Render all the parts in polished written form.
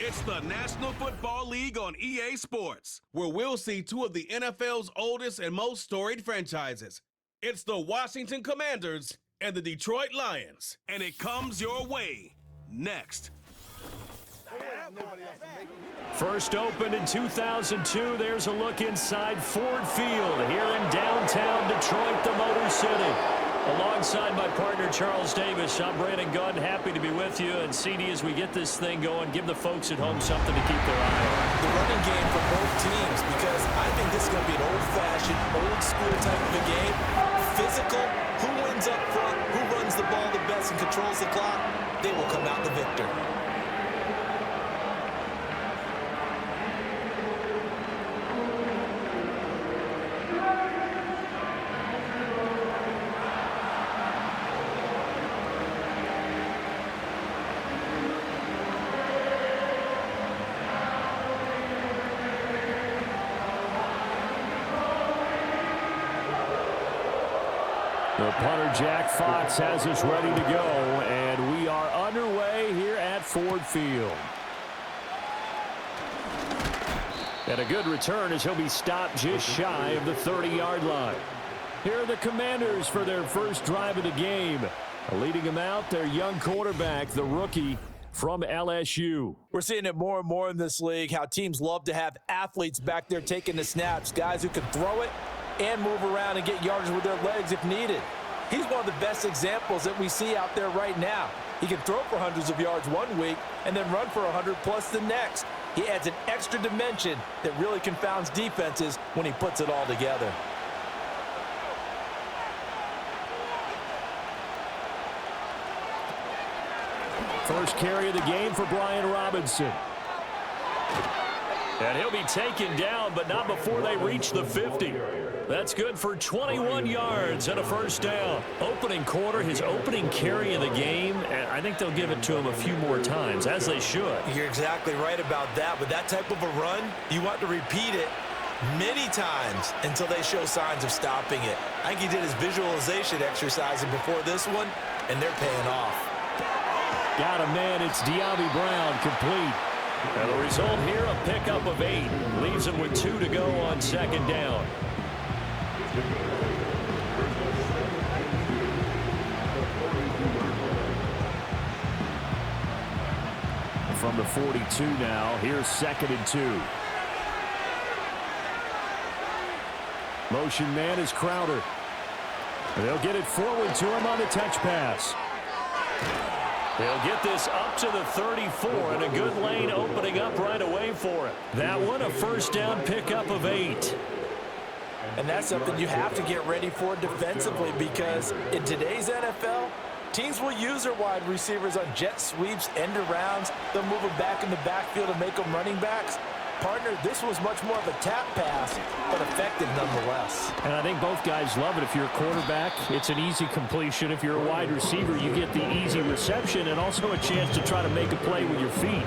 It's the National Football League on EA Sports, where we'll see two of the NFL's oldest and most storied franchises. It's the Washington Commanders and the Detroit Lions. And it comes your way next. First opened in 2002, there's a look inside Ford Field here in downtown Detroit, the Motor City. Alongside my partner, Charles Davis, I'm Brandon Gunn, happy to be with you. And CD, as we get this thing going, give the folks at home something to keep their eye on. The running game for both teams, because I think this is going to be an old-fashioned, old-school type of a game. Physical, who wins up front, who runs the ball the best and controls the clock, they will come out the victor. The punter, Jack Fox, has us ready to go, and we are underway here at Ford Field. And a good return as he'll be stopped just shy of the 30-yard line. Here are the Commanders for their first drive of the game. Leading them out, their young quarterback, the rookie from LSU. We're seeing it more and more in this league, how teams love to have athletes back there taking the snaps, guys who can throw it and move around and get yardage with their legs if needed. He's one of the best examples that we see out there right now. He can throw for hundreds of yards one week and then run for 100+ the next. He adds an extra dimension that really confounds defenses when he puts it all together. First carry of the game for Brian Robinson. And he'll be taken down, but not before they reach the 50. That's good for 21 yards and a first down. Opening quarter, his opening carry of the game, and I think they'll give it to him a few more times, as they should. You're exactly right about that. With that type of a run, you want to repeat it many times until they show signs of stopping it. I think he did his visualization exercise before this one, and they're paying off. Got a man, it's De'Ami Brown, complete. And the result here, a pickup of 8. Leaves him with 2 to go on second down. From the 42 now, here's 2nd and 2. Motion man is Crowder. They'll get it forward to him on the touch pass. They'll get this up to the 34, and a good lane opening up right away for it. That one, a first down pickup of 8. And that's something you have to get ready for defensively, because in today's NFL, teams will use their wide receivers on jet sweeps, end arounds. They'll move them back in the backfield and make them running backs. Partner, this was much more of a tap pass, but effective nonetheless. And I think both guys love it. If you're a quarterback, it's an easy completion. If you're a wide receiver, you get the easy reception and also a chance to try to make a play with your feet.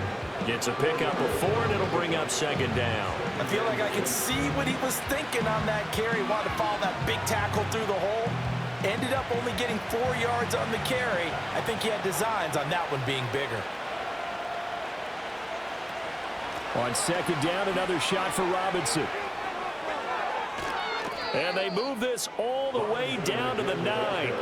Gets a pickup of 4, and it'll bring up second down. I feel like I could see what he was thinking on that carry. Wanted to follow that big tackle through the hole. Ended up only getting 4 yards on the carry. I think he had designs on that one being bigger. On second down, another shot for Robinson. And they move this all the way down to the 9.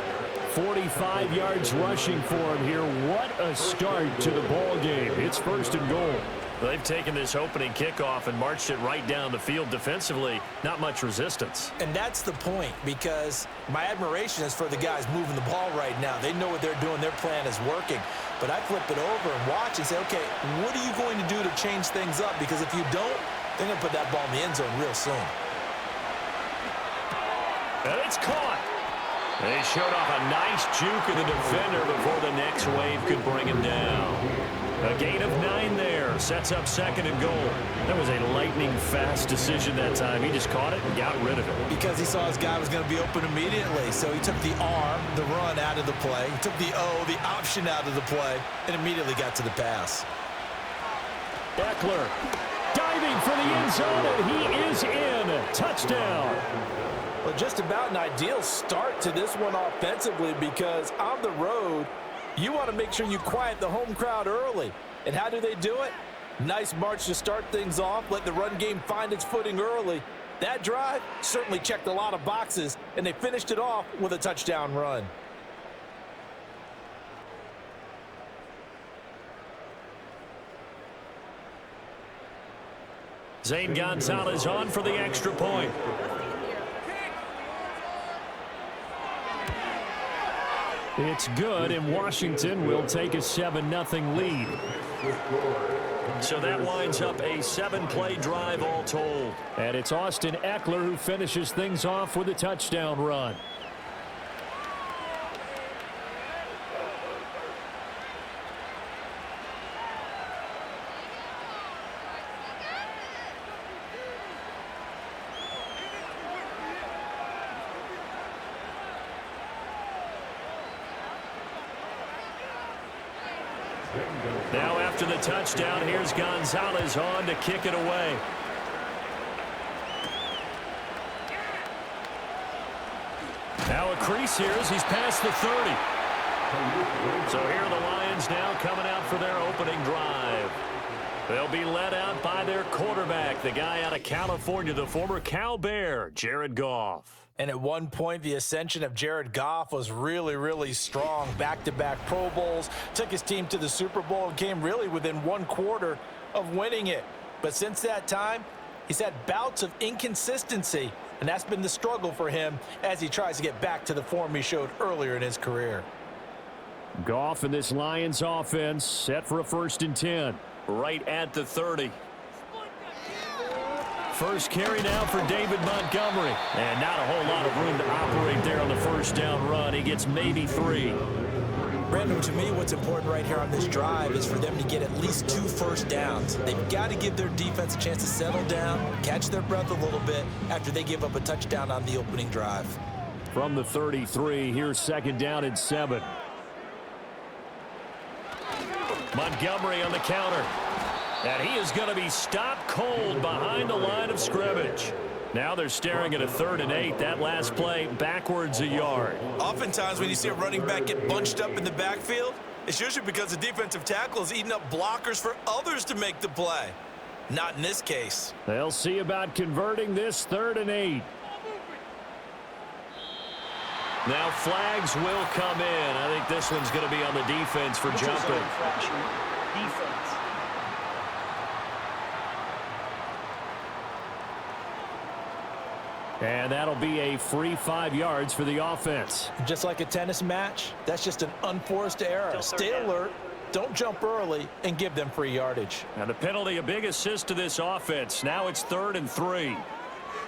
45 yards rushing for him here. What a start to the ball game. It's 1st and goal. They've taken this opening kickoff and marched it right down the field defensively. Not much resistance. And that's the point, because my admiration is for the guys moving the ball right now. They know what they're doing. Their plan is working. But I flip it over and watch and say, okay, what are you going to do to change things up? Because if you don't, they're going to put that ball in the end zone real soon. And it's caught. They showed off a nice juke of the defender before the next wave could bring him down. A gain of 9 there. Sets up 2nd and goal. That was a lightning-fast decision that time. He just caught it and got rid of it. Because he saw his guy was going to be open immediately. So he took the R, the run, out of the play. He took the O, the option, out of the play, and immediately got to the pass. Eckler diving for the end zone, and he is in. Touchdown. Well, just about an ideal start to this one offensively, because on the road, you want to make sure you quiet the home crowd early. And how do they do it? Nice march to start things off. Let the run game find its footing early. That drive certainly checked a lot of boxes, and they finished it off with a touchdown run. Zane Gonzalez on for the extra point. It's good, and Washington will take a 7-0 lead. So that winds up a 7-play drive all told. And it's Austin Eckler who finishes things off with a touchdown run. Now after the touchdown, here's Gonzalez on to kick it away. Now a crease here as he's past the 30. So here are the Lions now coming out for their opening drive. They'll be led out by their quarterback, the guy out of California, the former Cal Bear, Jared Goff. And at one point, the ascension of Jared Goff was really, really strong. Back-to-back Pro Bowls, took his team to the Super Bowl and came really within 1 quarter of winning it. But since that time, he's had bouts of inconsistency, and that's been the struggle for him as he tries to get back to the form he showed earlier in his career. Goff and this Lions offense set for a 1st and 10. Right at the 30. First carry now for David Montgomery. And not a whole lot of room to operate there on the first down run. He gets maybe 3. Brandon, to me, what's important right here on this drive is for them to get at least 2 first downs. They've got to give their defense a chance to settle down, catch their breath a little bit after they give up a touchdown on the opening drive. From the 33, here's 2nd down and 7. Montgomery on the counter. And he is going to be stopped cold behind the line of scrimmage. Now they're staring at a 3rd and 8. That last play backwards a yard. Oftentimes when you see a running back get bunched up in the backfield, it's usually because the defensive tackle is eating up blockers for others to make the play. Not in this case. They'll see about converting this 3rd and 8. Now flags will come in. I think this one's going to be on the defense for jumping. And that'll be a free 5 yards for the offense. Just like a tennis match, that's just an unforced error. Stay alert, don't jump early, and give them free yardage. Now the penalty, a big assist to this offense. Now it's 3rd and 3.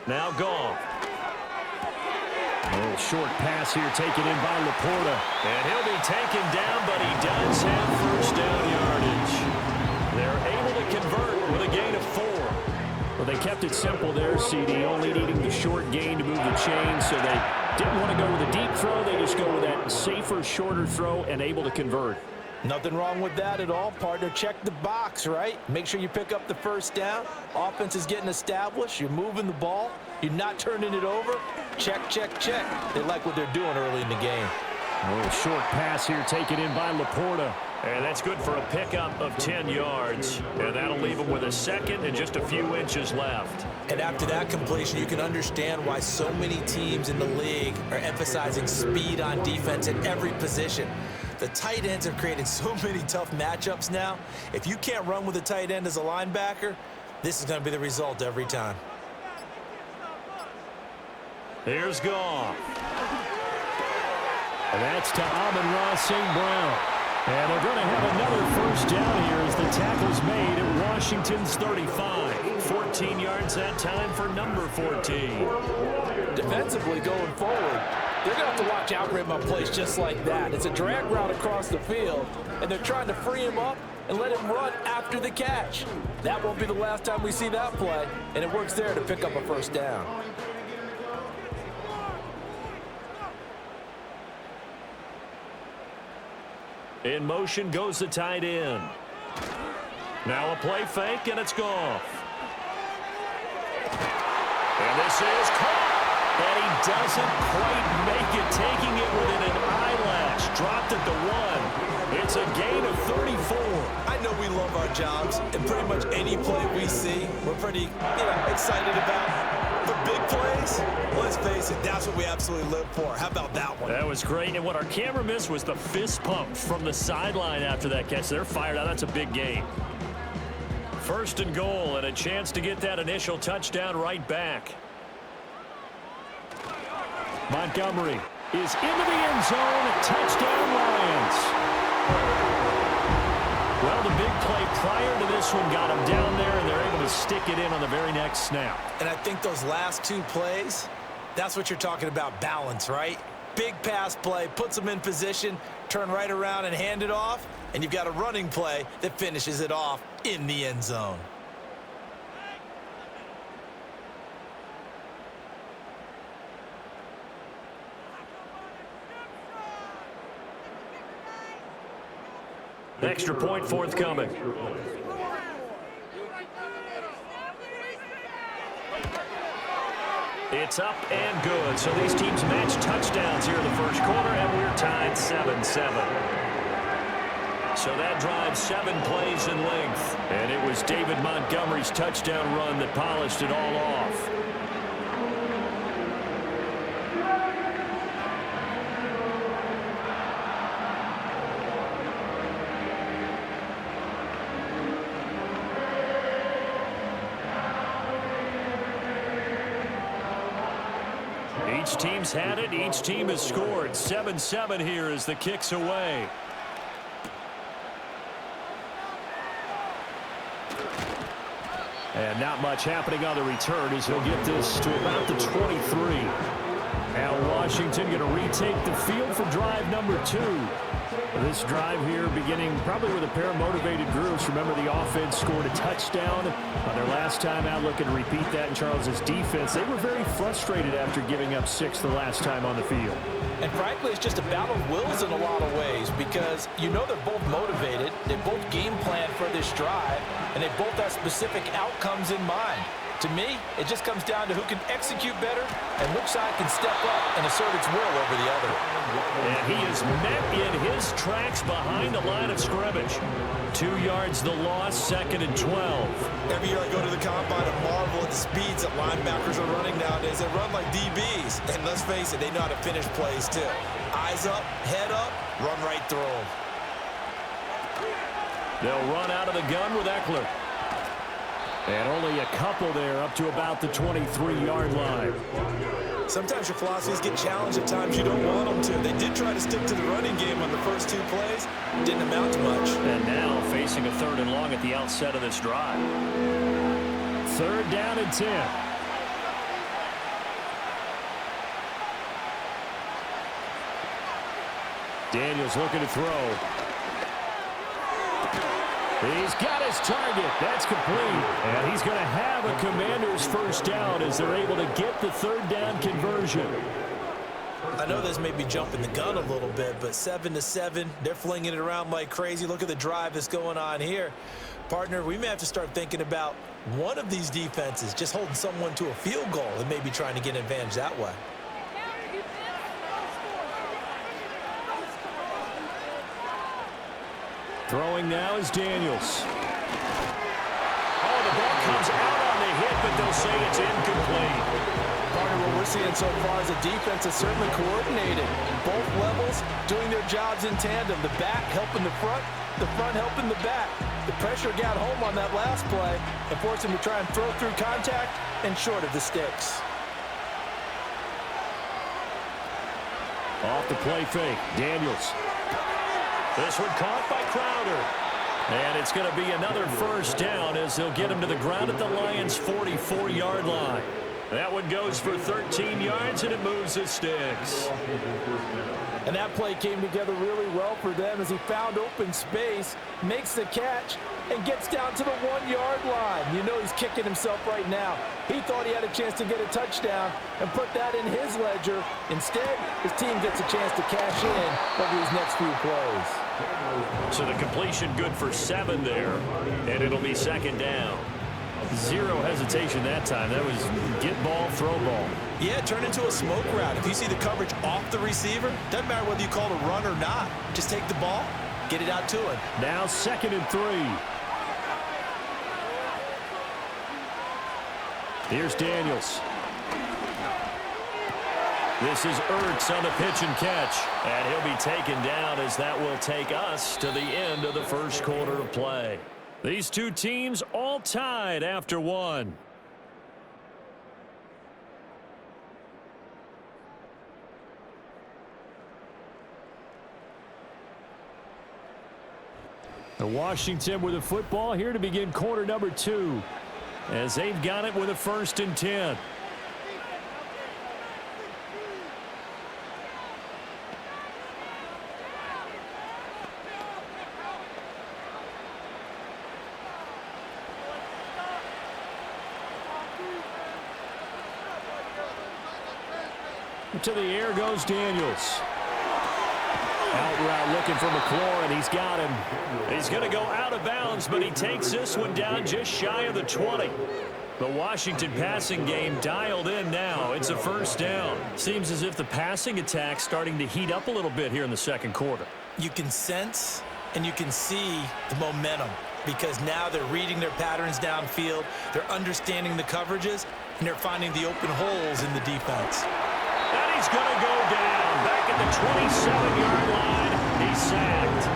Now Goff. A little short pass here taken in by Laporta. And he'll be taken down, but he does have first down yardage. They're able to convert with a gain of 4. Well, they kept it simple there, CD, only needing the short gain to move the chain, so they didn't want to go with a deep throw. They just go with that safer, shorter throw and able to convert. Nothing wrong with that at all, partner. Check the box, right? Make sure you pick up the first down. Offense is getting established. You're moving the ball. You're not turning it over. Check, check, check. They like what they're doing early in the game. A little short pass here taken in by Laporta. And that's good for a pickup of 10 yards. And that'll leave him with a 2nd and just a few inches left. And after that completion, you can understand why so many teams in the league are emphasizing speed on defense at every position. The tight ends have created so many tough matchups now. If you can't run with a tight end as a linebacker, this is going to be the result every time. Here's Goff. And that's to Amon-Ra St. Brown. And they're going to have another first down here as the tackle's made at Washington's 35. 14 yards that time for number 14. Defensively going forward, they're going to have to watch out for him on plays just like that. It's a drag route across the field, and they're trying to free him up and let him run after the catch. That won't be the last time we see that play, and it works there to pick up a first down. In motion goes the tight end. Now a play fake, and it's Goff. And this is caught. And he doesn't quite make it, taking it within an eyelash. Dropped at the 1. It's a gain of 34. I know we love our jobs, and pretty much any play we see, we're pretty, excited about. The big plays, let's face it, that's what we absolutely live for. How about that one? That was great, and what our camera missed was the fist pump from the sideline after that catch. They're fired out. That's a big game. First and goal, and a chance to get that initial touchdown right back. Montgomery is into the end zone. Touchdown, Lions. Well, the big play prior to this one got them down there, and they're able to stick it in on the very next snap. And I think those last two plays, that's what you're talking about, balance, right? Big pass play, puts them in position, turn right around and hand it off, and you've got a running play that finishes it off in the end zone. Extra point forthcoming. It's up and good. So these teams match touchdowns here in the first quarter, and we're tied 7-7. So that drives 7 plays in length. And it was David Montgomery's touchdown run that polished it all off. Each team's had it. Each team has scored. 7-7 here as the kick's away. And not much happening on the return as he'll get this to about the 23. Now Washington going to retake the field for drive number 2. This drive here beginning probably with a pair of motivated groups. Remember, the offense scored a touchdown on their last time out. Looking to repeat that in Charles's defense. They were very frustrated after giving up 6 the last time on the field. And frankly, it's just a battle of wills in a lot of ways because they're both motivated. They both game plan for this drive, and they both have specific outcomes in mind. To me, it just comes down to who can execute better and which side can step up and assert its will over the other. And he is met in his tracks behind the line of scrimmage. 2 yards the loss, 2nd and 12. Every year I go to the combine and marvel at the speeds that linebackers are running nowadays. They run like DBs. And let's face it, they know how to finish plays too. Eyes up, head up, run right through them. They'll run out of the gun with Eckler. And only a couple there up to about the 23-yard line. Sometimes your philosophies get challenged at times you don't want them to. They did try to stick to the running game on the first 2 plays. Didn't amount to much. And now facing a 3rd and long at the outset of this drive. 3rd down and 10. Daniels looking to throw. He's got his target. That's complete. And he's going to have a Commander's first down as they're able to get the 3rd down conversion. I know this may be jumping the gun a little bit, but 7-7, they're flinging it around like crazy. Look at the drive that's going on here. Partner, we may have to start thinking about one of these defenses just holding someone to a field goal and maybe trying to get an advantage that way. Throwing now is Daniels. Oh, the ball comes out on the hit, but they'll say it's incomplete. Partner, what we're seeing so far is the defense is certainly coordinated. Both levels doing their jobs in tandem. The back helping the front helping the back. The pressure got home on that last play and forced him to try and throw through contact and short of the sticks. Off the play fake, Daniels. This one caught by Crowder. And it's going to be another first down as they'll get him to the ground at the Lions' 44-yard line. That one goes for 13 yards, and it moves the sticks. And that play came together really well for them as he found open space, makes the catch, and gets down to the 1-yard line. You know he's kicking himself right now. He thought he had a chance to get a touchdown and put that in his ledger. Instead, his team gets a chance to cash in over these next few plays. So the completion good for 7 there, and it'll be 2nd down. 0 hesitation that time. That was get ball, throw ball. Yeah, turn into a smoke route. If you see the coverage off the receiver, doesn't matter whether you call it a run or not. Just take the ball, get it out to him. Now 2nd and 3. Here's Daniels. This is Ertz on the pitch and catch. And he'll be taken down as that will take us to the end of the first quarter of play. These two teams all tied after one. The Washington with the football here to begin quarter number 2. As they've got it with a 1st and 10. To the air goes Daniels. Out route looking for McLaurin, and he's got him. He's going to go out of bounds, but he takes this one down just shy of the 20. The Washington passing game dialed in now. It's a 1st down. Seems as if the passing attack's starting to heat up a little bit here in the second quarter. You can sense and you can see the momentum because now they're reading their patterns downfield, they're understanding the coverages, and they're finding the open holes in the defense. And he's going to go down back at the 27-yard line. He's sacked.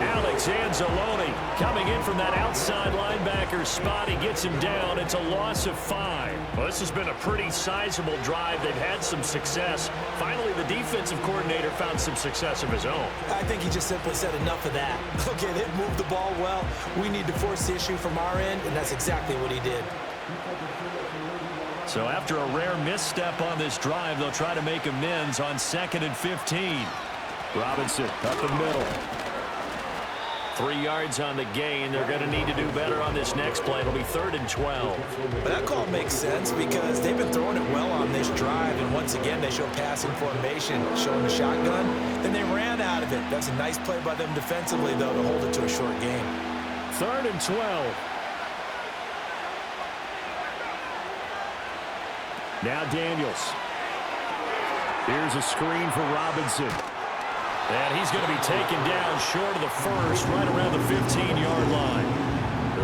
Alex Anzalone coming in from that outside linebacker spot. He gets him down. It's a loss of 5. Well, this has been a pretty sizable drive. They've had some success. Finally, the defensive coordinator found some success of his own. I think he just simply said enough of that. Okay, they've moved the ball well. We need to force the issue from our end, and that's exactly what he did. So after a rare misstep on this drive, they'll try to make amends on 2nd and 15. Robinson up the middle. 3 yards on the gain. They're going to need to do better on this next play. It'll be 3rd and 12. But that call makes sense because they've been throwing it well on this drive, and once again they show passing formation, showing the shotgun. Then they ran out of it. That's a nice play by them defensively, though, to hold it to a short game. 3rd and 12. Now Daniels. Here's a screen for Robinson. And he's going to be taken down short of the first, right around the 15-yard line.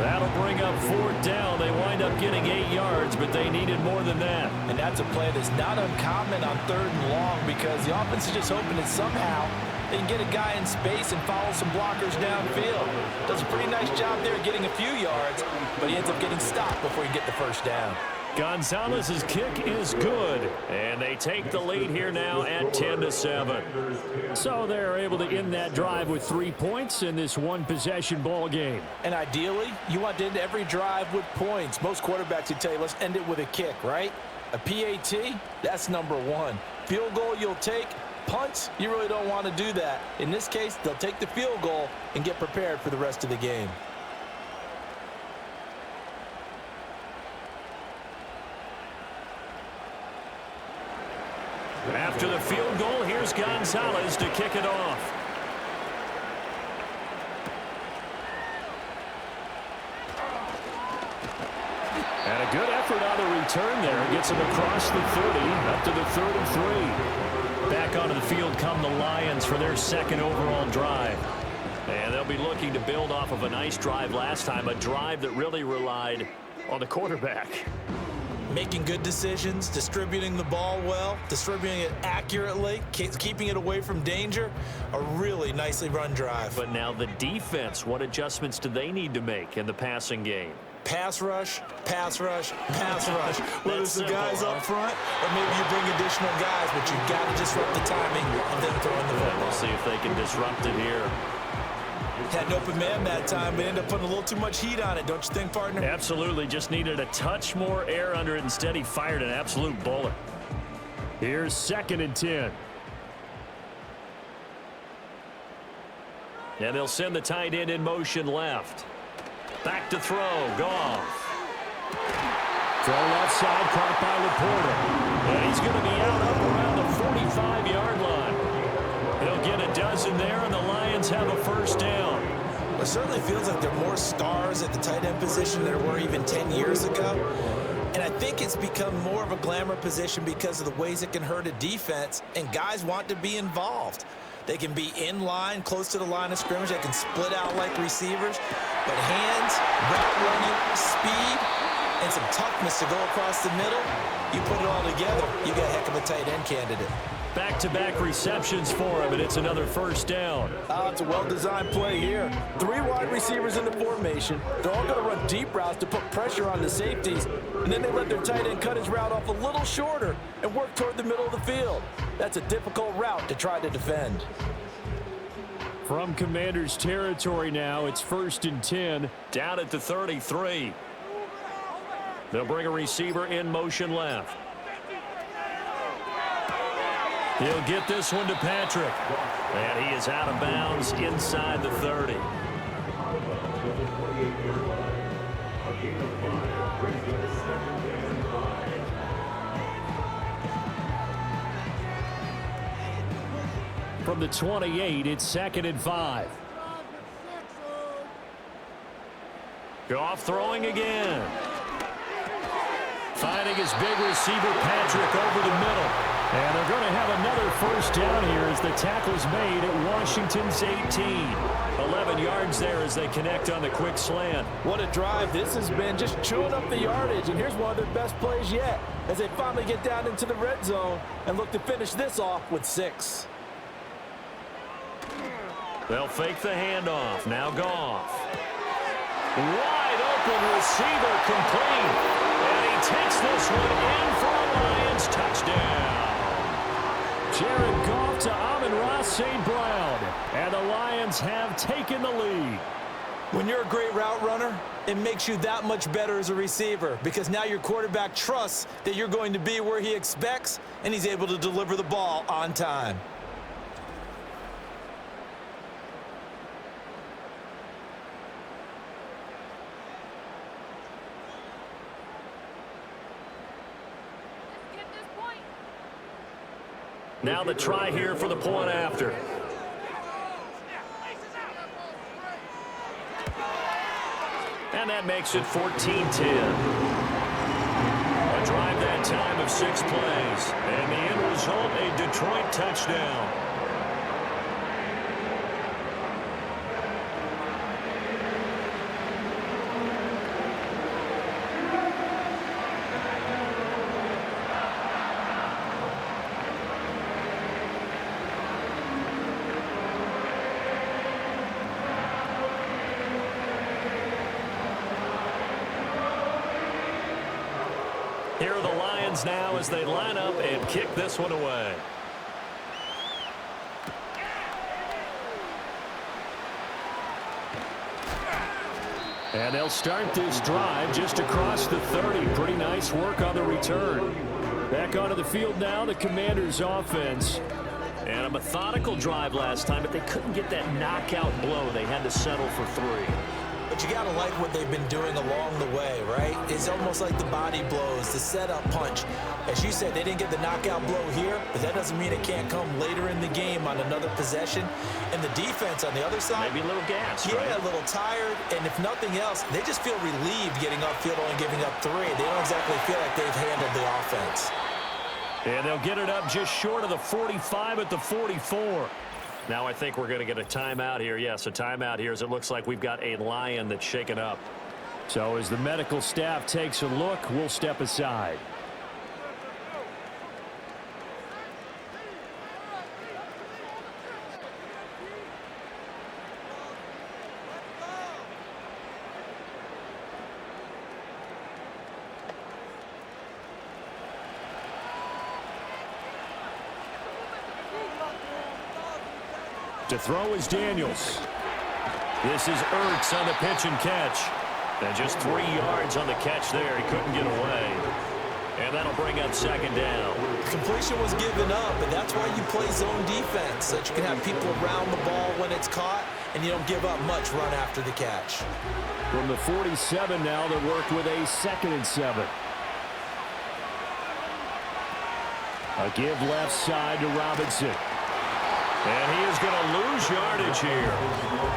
That'll bring up 4th down. They wind up getting 8 yards, but they needed more than that. And that's a play that's not uncommon on 3rd and long because the offense is just hoping that somehow they can get a guy in space and follow some blockers downfield. Does a pretty nice job there getting a few yards, but he ends up getting stopped before he get the 1st down. Gonzalez's kick is good, and they take the lead here now at 10-7. So they're able to end that drive with 3 points in this one-possession ball game. And ideally, you want to end every drive with points. Most quarterbacks would tell you, let's end it with a kick, right? A PAT, that's number 1. Field goal you'll take. Punts, you really don't want to do that. In this case, they'll take the field goal and get prepared for the rest of the game. After the field goal, here's Gonzalez to kick it off. And a good effort on the return there. Gets him across the 30, up to the 3rd and 3. Back onto the field come the Lions for their 2nd overall drive. And they'll be looking to build off of a nice drive last time, a drive that really relied on the quarterback. Making good decisions, distributing the ball well, distributing it accurately, keeping it away from danger. A really nicely run drive. But now the defense, what adjustments do they need to make in the passing game? Pass rush, pass rush, pass rush. Whether it's the guys up front or maybe you bring additional guys, but you've got to disrupt the timing of them throwing the football. We'll see if they can disrupt it here. Had an open man that time, but ended up putting a little too much heat on it, don't you think, partner? Absolutely. Just needed a touch more air under it. Instead, he fired an absolute bullet. Here's 2nd and 10. And they'll send the tight end in motion left. Back to throw. Goff. Throw left side, caught by Laporta. And he's going to be out up around the 45-yard line. He'll get a dozen there, and the Lions have a 1st down. It certainly feels like there are more stars at the tight end position than there were even 10 years ago. And I think it's become more of a glamour position because of the ways it can hurt a defense, and guys want to be involved. They can be in line, close to the line of scrimmage. They can split out like receivers. But hands, route running, speed, and some toughness to go across the middle, you put it all together, you got a heck of a tight end candidate. Back-to-back receptions for him, and it's another first down. It's a well-designed play here. 3 wide receivers in the formation. They're all going to run deep routes to put pressure on the safeties, and then they let their tight end cut his route off a little shorter and work toward the middle of the field. That's a difficult route to try to defend. From Commanders territory now, it's 1st and 10, down at the 33. They'll bring a receiver in motion left. He'll get this one to Patrick. And he is out of bounds inside the 30. From the 28, it's 2nd and 5. Goff throwing again. Finding his big receiver, Patrick, over the middle. And they're going to have another first down here as the tackle's made at Washington's 18. 11 yards there as they connect on the quick slant. What a drive this has been, just chewing up the yardage. And here's one of their best plays yet as they finally get down into the red zone and look to finish this off with 6. They'll fake the handoff. Now Goff. Wide open receiver complete. And he takes this one in for a Lions touchdown. Jared Goff to Amon-Ra St. Brown. And the Lions have taken the lead. When you're a great route runner, it makes you that much better as a receiver because now your quarterback trusts that you're going to be where he expects and he's able to deliver the ball on time. Now the try here for the point after. And that makes it 14-10. A drive that time of 6 plays. And the end result, a Detroit touchdown. Here are the Lions now as they line up and kick this one away. And they'll start this drive just across the 30. Pretty nice work on the return. Back onto the field now, the Commanders' offense. And a methodical drive last time, but they couldn't get that knockout blow. They had to settle for 3. But you got to like what they've been doing along the way, right? It's almost like the body blows, the setup punch. As you said, they didn't get the knockout blow here, but that doesn't mean it can't come later in the game on another possession. And the defense on the other side, maybe a little gas, yeah, right? A little tired. And if nothing else, they just feel relieved getting upfield only giving up 3. They don't exactly feel like they've handled the offense. And they'll get it up just short of the 45 at the 44. Now I think we're going to get a timeout here. Yes, a timeout here as it looks like we've got a Lion that's shaken up. So as the medical staff takes a look, we'll step aside. To throw is Daniels. This is Ertz on the pitch and catch. And just 3 yards on the catch there. He couldn't get away. And that'll bring up 2nd down. Completion was given up, and that's why you play zone defense, so that you can have people around the ball when it's caught, and you don't give up much run after the catch. From the 47 now, they work with a 2nd and 7. A give left side to Robinson. And he is going to lose yardage here.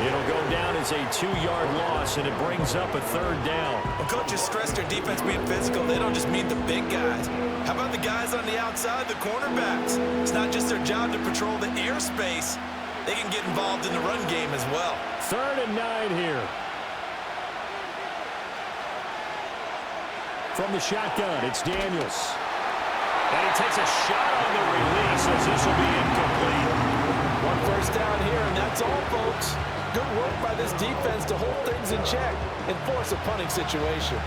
It'll go down as a 2-yard loss, and it brings up a 3rd down. When coaches stress their defense being physical, they don't just mean the big guys. How about the guys on the outside, the cornerbacks? It's not just their job to patrol the airspace. they can get involved in the run game as well. 3rd and 9 here. From the shotgun, it's Daniels. And he takes a shot on the release as this will be incomplete. 1 first down here, and that's all, folks. Good work by this defense to hold things in check and force a punting situation.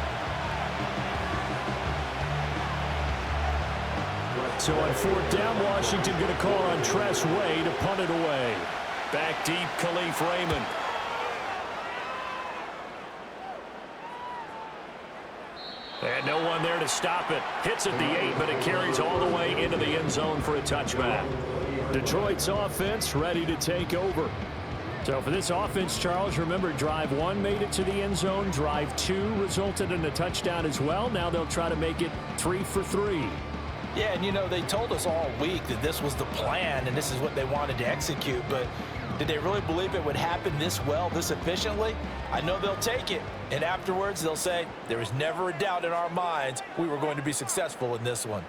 So on 4th down, Washington going to call on Tress Way to punt it away. Back deep, Khalif Raymond. And no one there to stop it. Hits at the 8, but it carries all the way into the end zone for a touchback. Detroit's offense ready to take over. So for this offense, Charles, remember, drive 1 made it to the end zone. Drive 2 resulted in a touchdown as well. Now they'll try to make it 3 for 3. Yeah, and you know, they told us all week that this was the plan and this is what they wanted to execute, but did they really believe it would happen this well, this efficiently? I know they'll take it, and afterwards they'll say, there was never a doubt in our minds we were going to be successful in this one.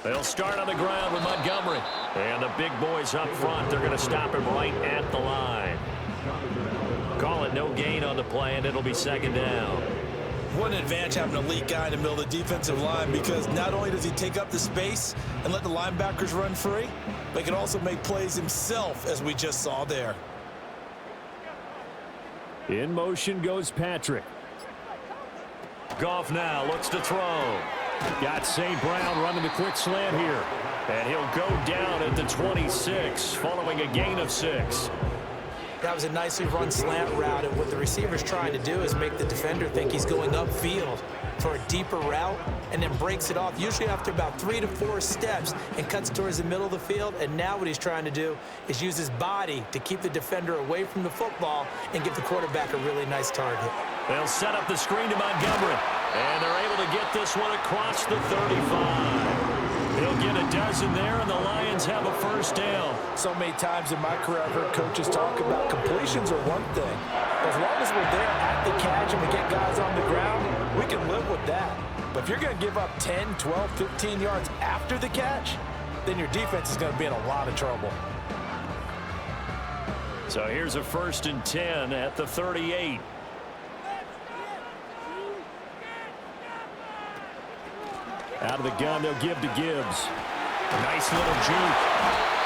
They'll start on the ground with Montgomery. And the big boys up front, they're going to stop him right at the line. Call it no gain on the play, and it'll be 2nd down. What an advantage having an elite guy in the middle of the defensive line, because not only does he take up the space and let the linebackers run free, but he can also make plays himself, as we just saw there. In motion goes Patrick. Goff now looks to throw. Got St. Brown running the quick slant here. And he'll go down at the 26, following a gain of 6. That was a nicely run slant route, and what the receiver's trying to do is make the defender think he's going upfield for a deeper route, and then breaks it off, usually after about 3 to 4 steps, and cuts towards the middle of the field. And now what he's trying to do is use his body to keep the defender away from the football and give the quarterback a really nice target. They'll set up the screen to Montgomery, and they're able to get this one across the 35. He'll get a dozen there, and the Lions have a 1st down. So many times in my career, I've heard coaches talk about completions are one thing. As long as we're there at the catch and we get guys on the ground, we can live with that. But if you're going to give up 10, 12, 15 yards after the catch, then your defense is going to be in a lot of trouble. So here's a 1st and 10 at the 38. Out of the gun, they'll give to Gibbs. A nice little juke.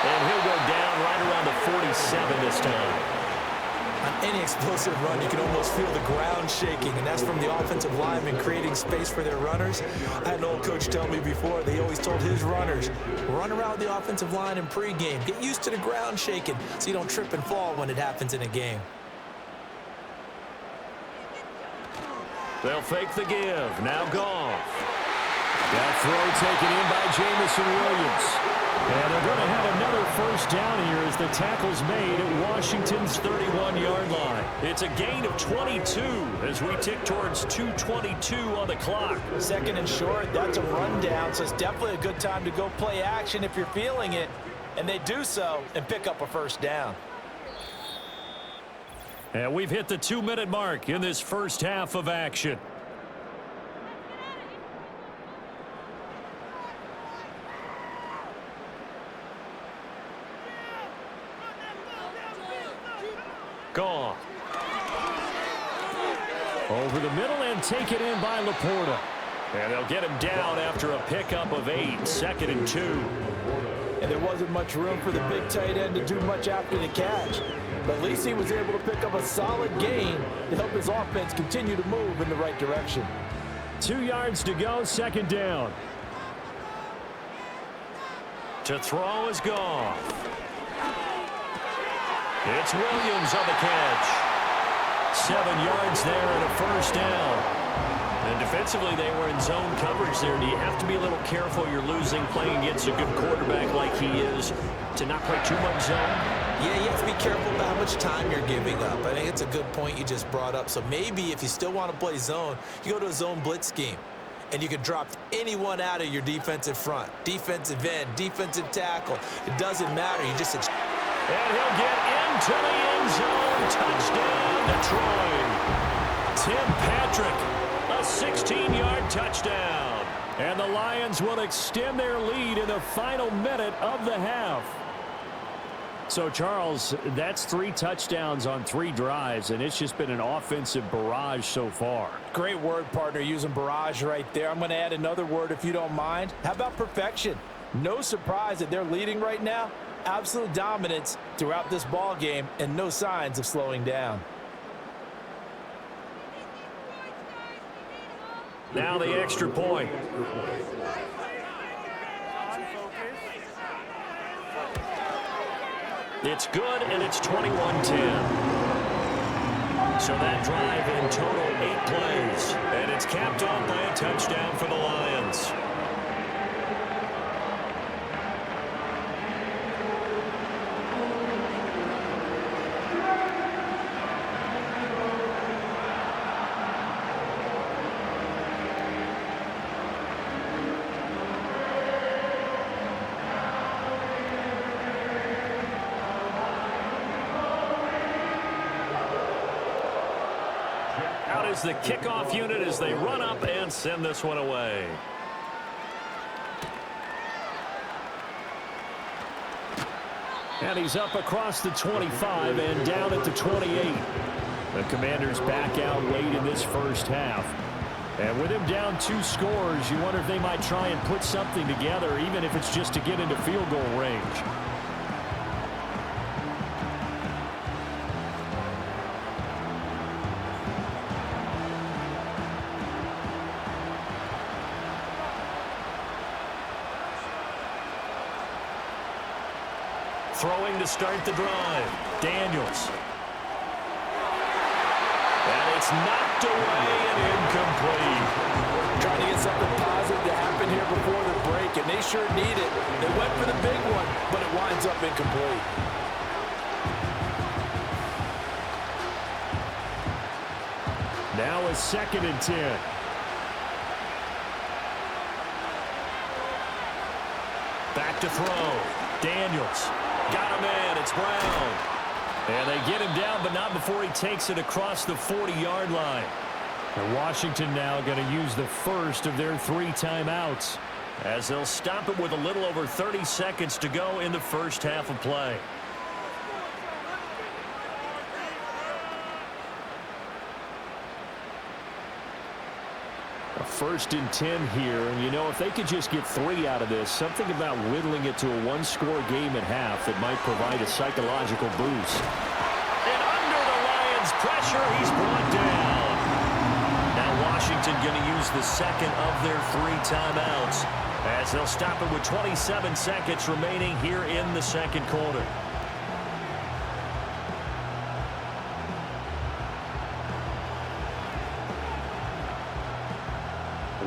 And he'll go down right around the 47 this time. On any explosive run, you can almost feel the ground shaking, and that's from the offensive linemen creating space for their runners. I had an old coach tell me before, they always told his runners, run around the offensive line in pregame. Get used to the ground shaking so you don't trip and fall when it happens in a game. They'll fake the give. Now Goff. That throw taken in by Jamison Williams. And they're going to have another 1st down here as the tackle's made at Washington's 31-yard line. It's a gain of 22 as we tick towards 2:22 on the clock. 2nd and short, that's a rundown, so it's definitely a good time to go play action if you're feeling it. And they do so and pick up a 1st down. And we've hit the 2-minute mark in this first half of action. Gone. Over the middle and taken in by Laporta. And they'll get him down after a pickup of 8, 2nd and 2. And there wasn't much room for the big tight end to do much after the catch. But at least he was able to pick up a solid gain to help his offense continue to move in the right direction. 2 yards to go, 2nd down. To throw is Goff. It's Williams on the catch. 7 yards there and a 1st down. And defensively, they were in zone coverage there. Do you have to be a little careful? You're losing playing against a good quarterback like he is to not play too much zone? Yeah, you have to be careful about how much time you're giving up. I think it's a good point you just brought up. So maybe if you still want to play zone, you go to a zone blitz scheme. And you can drop anyone out of your defensive front. Defensive end, defensive tackle. It doesn't matter. You just... And he'll get into the end zone. Touchdown, Detroit. Tim Patrick, a 16-yard touchdown. And the Lions will extend their lead in the final minute of the half. So, Charles, that's 3 touchdowns on 3 drives, and it's just been an offensive barrage so far. Great word, partner, using barrage right there. I'm going to add another word if you don't mind. How about perfection? No surprise that they're leading right now. Absolute dominance throughout this ball game and no signs of slowing down. Now the extra point. It's good, and it's 21-10. So that drive in total 8 plays, and it's capped off by a touchdown for the Lions. Out is the kickoff unit as they run up and send this one away. And he's up across the 25 and down at the 28. The Commanders back out late in this first half. And with him down 2 scores, you wonder if they might try and put something together, even if it's just to get into field goal range. Throwing to start the drive. Daniels. And it's knocked away and incomplete. Trying to get something positive to happen here before the break, and they sure need it. They went for the big one, but it winds up incomplete. Now a 2nd and 10. Back to throw. Daniels. Got him in. It's Brown. And they get him down, but not before he takes it across the 40-yard line. And Washington now going to use the first of their 3 timeouts, as they'll stop it with a little over 30 seconds to go in the first half of play. A 1st and 10 here, and you know, if they could just get 3 out of this, something about whittling it to a 1-score game at half that might provide a psychological boost. And under the Lions' pressure, he's brought down. Now Washington going to use the 2nd of their 3 timeouts, as they'll stop it with 27 seconds remaining here in the 2nd quarter.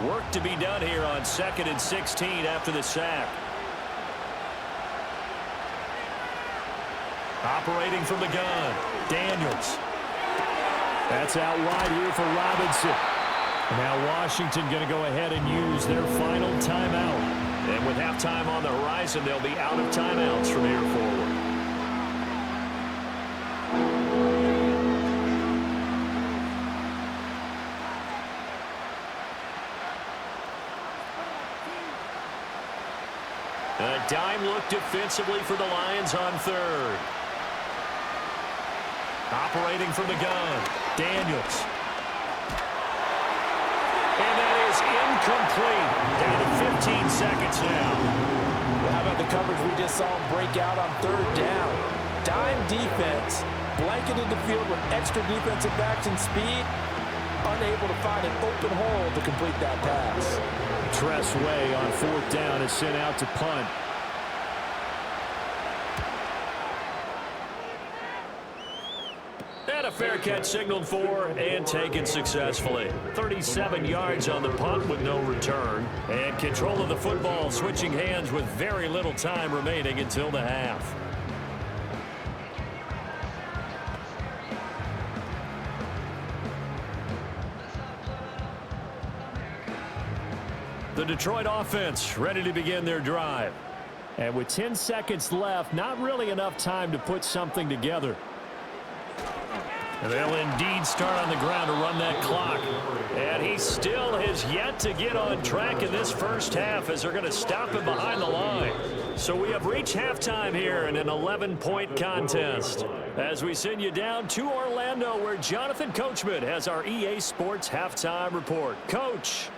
Work to be done here on 2nd and 16 after the sack. Operating from the gun, Daniels. That's out wide here for Robinson. Now Washington going to go ahead and use their final timeout. And with halftime on the horizon, they'll be out of timeouts from here forward. A dime look defensively for the Lions on 3rd. Operating from the gun, Daniels. And that is incomplete. Down to 15 seconds now. Well, how about the coverage we just saw him break out on 3rd down? Dime defense, blanketed the field with extra defensive backs and speed, unable to find an open hole to complete that pass. Tress Way on 4th down is sent out to punt. And a fair catch signaled for and taken successfully. 37 yards on the punt with no return. And control of the football switching hands with very little time remaining until the half. The Detroit offense ready to begin their drive. And with 10 seconds left, not really enough time to put something together. And they'll indeed start on the ground to run that clock. And he still has yet to get on track in this first half as they're going to stop him behind the line. So we have reached halftime here in an 11-point contest. As we send you down to Orlando, where Jonathan Coachman has our EA Sports halftime report. Coach.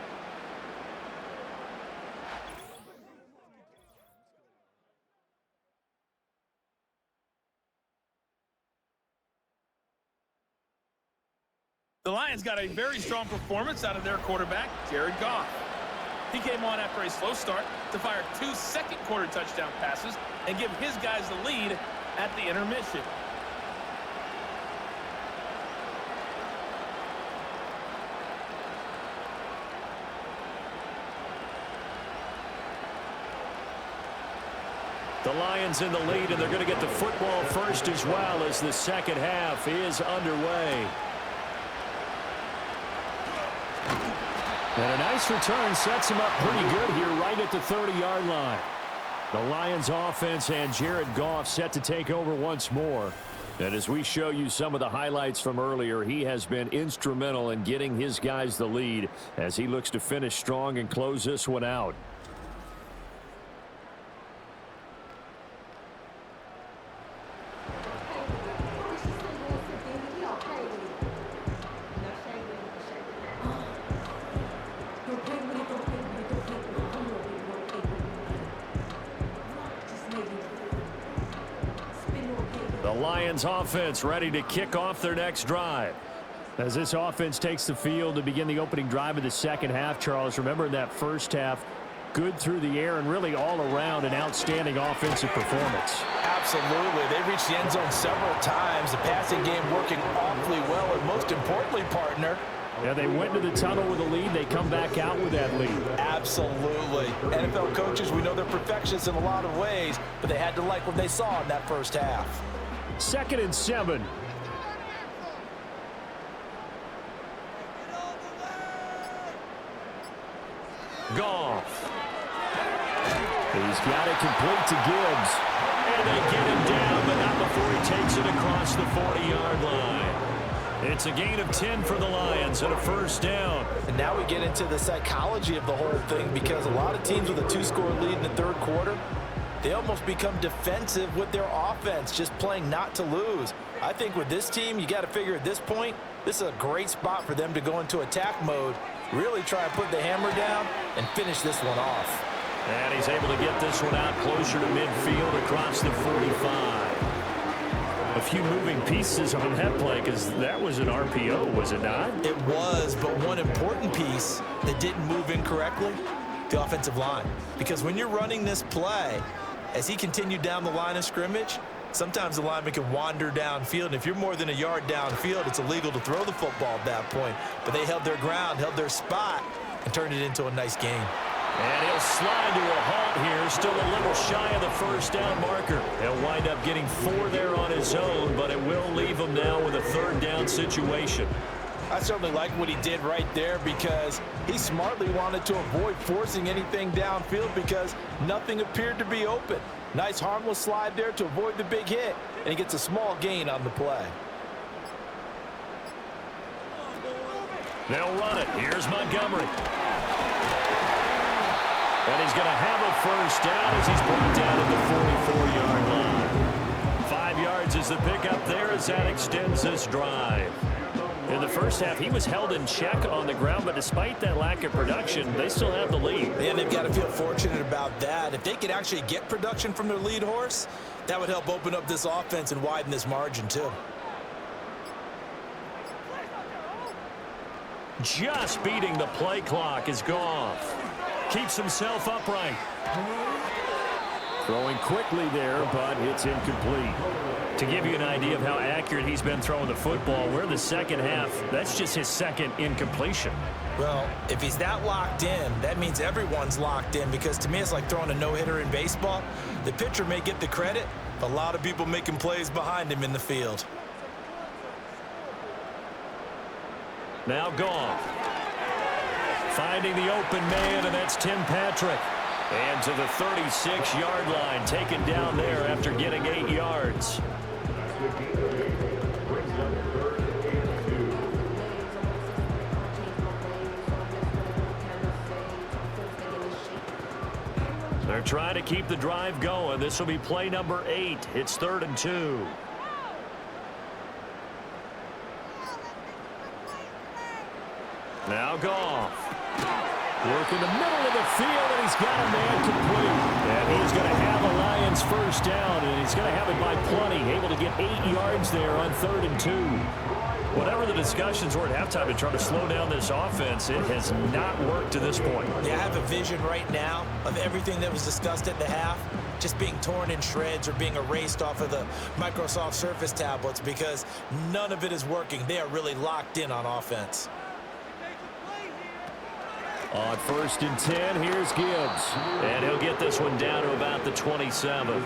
The Lions got a very strong performance out of their quarterback, Jared Goff. He came on after a slow start to fire 2 second-quarter touchdown passes and give his guys the lead at the intermission. The Lions in the lead, and they're going to get the football first as well as the second half is underway. And a nice return sets him up pretty good here right at the 30-yard line. The Lions offense and Jared Goff set to take over once more. And as we show you some of the highlights from earlier, he has been instrumental in getting his guys the lead as he looks to finish strong and close this one out. Lions offense ready to kick off their next drive. As this offense takes the field to begin the opening drive of the second half, Charles, remember in that first half, good through the air and really all around an outstanding offensive performance. Absolutely. They reached the end zone several times. The passing game working awfully well, and most importantly, partner, yeah, they went to the tunnel with a lead. They come back out with that lead. Absolutely. NFL coaches, we know they're perfectionists in a lot of ways, but they had to like what they saw in that first half. 2nd and 7. Goff. He's got it complete to Gibbs. And they get him down, but not before he takes it across the 40-yard line. It's a gain of 10 for the Lions and a first down. And now we get into the psychology of the whole thing, because a lot of teams with a 2-score lead in the third quarter, they almost become defensive with their offense, just playing not to lose. I think with this team, you got to figure at this point, this is a great spot for them to go into attack mode, really try and put the hammer down and finish this one off. And he's able to get this one out closer to midfield across the 45. A few moving pieces on that play, because that was an RPO, was it not? It was, but one important piece that didn't move incorrectly, the offensive line. Because when you're running this play, as he continued down the line of scrimmage, sometimes the lineman can wander downfield. And if you're more than a yard downfield, it's illegal to throw the football at that point. But they held their ground, held their spot, and turned it into a nice game. And he'll slide to a halt here, still a little shy of the first down marker. He'll wind up getting 4 there on his own, but it will leave him now with a third down situation. I certainly like what he did right there, because he smartly wanted to avoid forcing anything downfield because nothing appeared to be open. Nice harmless slide there to avoid the big hit, and he gets a small gain on the play. They'll run it. Here's Montgomery. And he's going to have a first down as he's brought down at the 44-yard line. 5 yards is the pickup there as that extends this drive. In the first half, he was held in check on the ground, but despite that lack of production, they still have the lead. And they've got to feel fortunate about that. If they could actually get production from their lead horse, that would help open up this offense and widen this margin too. Just beating the play clock is Goff. Keeps himself upright. Throwing quickly there, but it's incomplete. To give you an idea of how accurate he's been throwing the football, we're in the second half. That's just his second incompletion. Well, if he's that locked in, that means everyone's locked in, because to me it's like throwing a no-hitter in baseball. The pitcher may get the credit, but a lot of people making plays behind him in the field. Now Goff. Finding the open man, and that's Tim Patrick. And to the 36-yard line, taken down there after getting 8 yards. They're trying to keep the drive going. This will be play number 8. It's 3rd and 2. Now Goff. Work in the middle of the field, and he's got a man complete. And he's going to have a Lions first down, and he's going to have it by plenty. Able to get 8 yards there on 3rd and 2. Whatever the discussions were at halftime to try to slow down this offense, it has not worked to this point. Yeah, I have a vision right now of everything that was discussed at the half just being torn in shreds or being erased off of the Microsoft Surface tablets because none of it is working. They are really locked in on offense. On 1st and 10, here's Gibbs. And he'll get this one down to about the 27.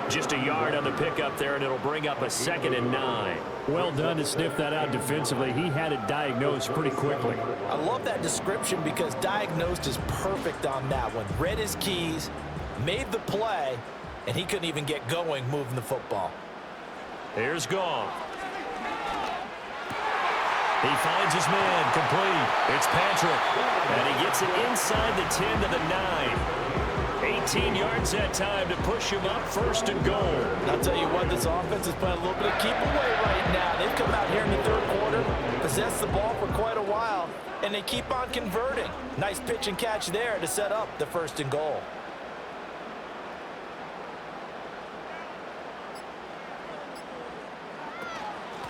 Just a yard on the pickup there, and it'll bring up a 2nd and 9. Well done to sniff that out defensively. He had it diagnosed pretty quickly. I love that description because diagnosed is perfect on that one. Read his keys, made the play, and he couldn't even get going moving the football. Here's Goff. He finds his man complete. It's Patrick. And he gets it inside the 10 to the 9. 18 yards that time to push him up 1st and goal. And I'll tell you what, this offense is playing a little bit of keep away right now. They've come out here in the 3rd quarter, possessed the ball for quite a while, and they keep on converting. Nice pitch and catch there to set up the 1st and goal.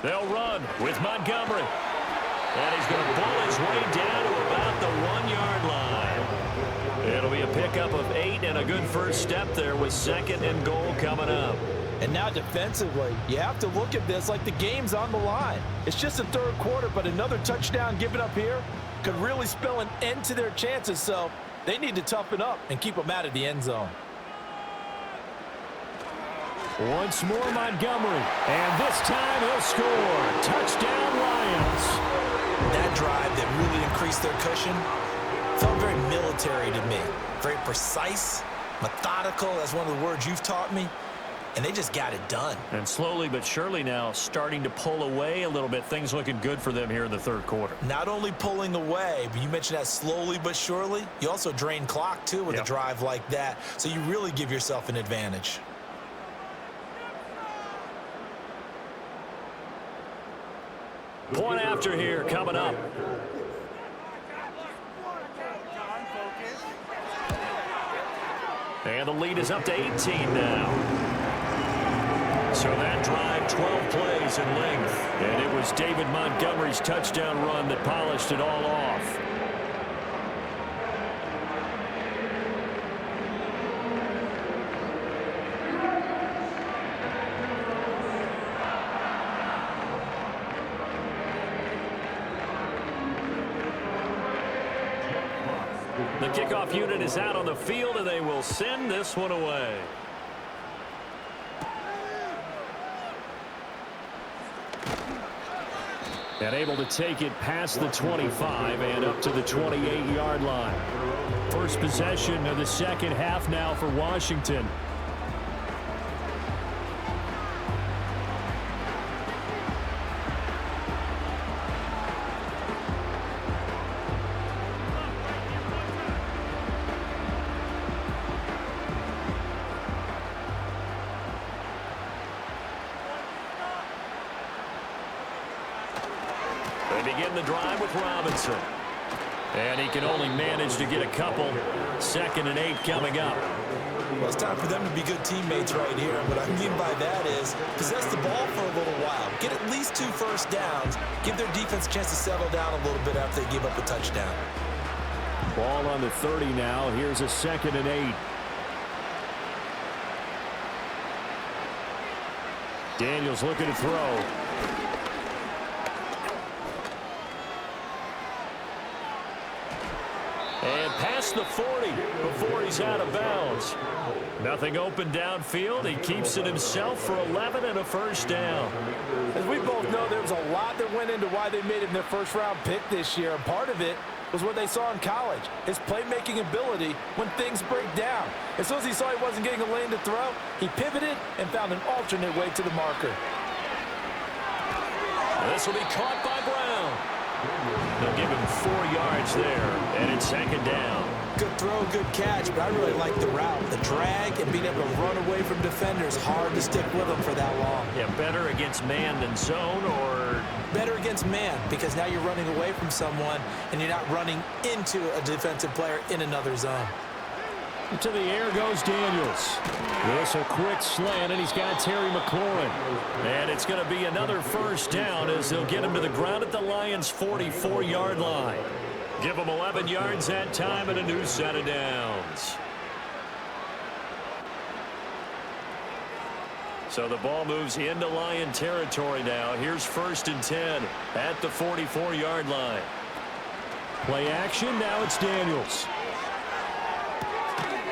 They'll run with Montgomery. And he's going to pull his way down to about the 1-yard line. It'll be a pickup of 8 and a good first step there with 2nd and goal coming up. And now defensively, you have to look at this like the game's on the line. It's just the 3rd quarter, but another touchdown given up here could really spell an end to their chances. So they need to toughen up and keep them out of the end zone. Once more Montgomery. And this time he'll score. Touchdown Lions. That drive that really increased their cushion felt very military to me. Very precise, methodical. That's one of the words you've taught me. And they just got it done. And slowly but surely now starting to pull away a little bit. Things looking good for them here in the 3rd quarter. Not only pulling away, but you mentioned that slowly but surely. You also drain clock, too, with a drive like that. So you really give yourself an advantage. Point after here coming up. And the lead is up to 18 now. So that drive, 12 plays in length. And it was David Montgomery's touchdown run that polished it all off. The kickoff unit is out on the field, and they will send this one away. And able to take it past the 25 and up to the 28-yard line. First possession of the 2nd half now for Washington. They begin the drive with Robinson. And he can only manage to get a couple. 2nd and 8 coming up. Well, it's time for them to be good teammates right here. And what I mean by that is possess the ball for a little while. Get at least 2 first downs. Give their defense a chance to settle down a little bit after they give up a touchdown. Ball on the 30 now. Here's a 2nd and 8. Daniels looking to throw. And past the 40 before he's out of bounds. Nothing open downfield. He keeps it himself for 11 and a first down. As we both know, there was a lot that went into why they made him their first-round pick this year. And part of it was what they saw in college, his playmaking ability when things break down. As soon as he saw he wasn't getting a lane to throw, he pivoted and found an alternate way to the marker. This will be caught by Brown. They'll give him 4 yards there, and it's second down. Good throw, good catch, but I really like the route. The drag and being able to run away from defenders, hard to stick with them for that long. Yeah, better against man than zone, or? Better against man, because now you're running away from someone and you're not running into a defensive player in another zone. To the air goes Daniels. This a quick slant, and he's got Terry McLaurin. And it's going to be another first down as they'll get him to the ground at the Lions' 44-yard line. Give them 11 yards that time and a new set of downs. So the ball moves into Lion territory now. Here's 1st and 10 at the 44-yard line. Play action, now it's Daniels.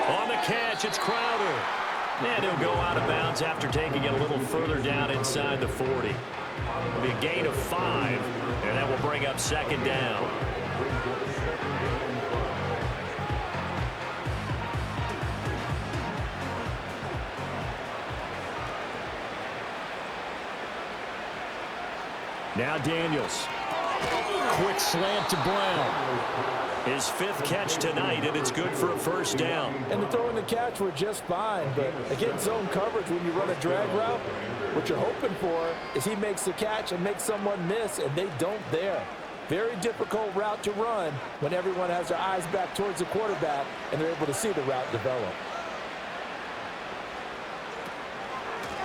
On the catch, it's Crowder. And he'll go out of bounds after taking it a little further down inside the 40. It'll be a gain of 5, and that will bring up second down. Now Daniels. Quick slant to Brown. His 5th catch tonight, and it's good for a first down. And the throw and the catch were just fine, but against zone coverage, when you run a drag route, what you're hoping for is he makes the catch and makes someone miss, and they don't there. Very difficult route to run when everyone has their eyes back towards the quarterback and they're able to see the route develop.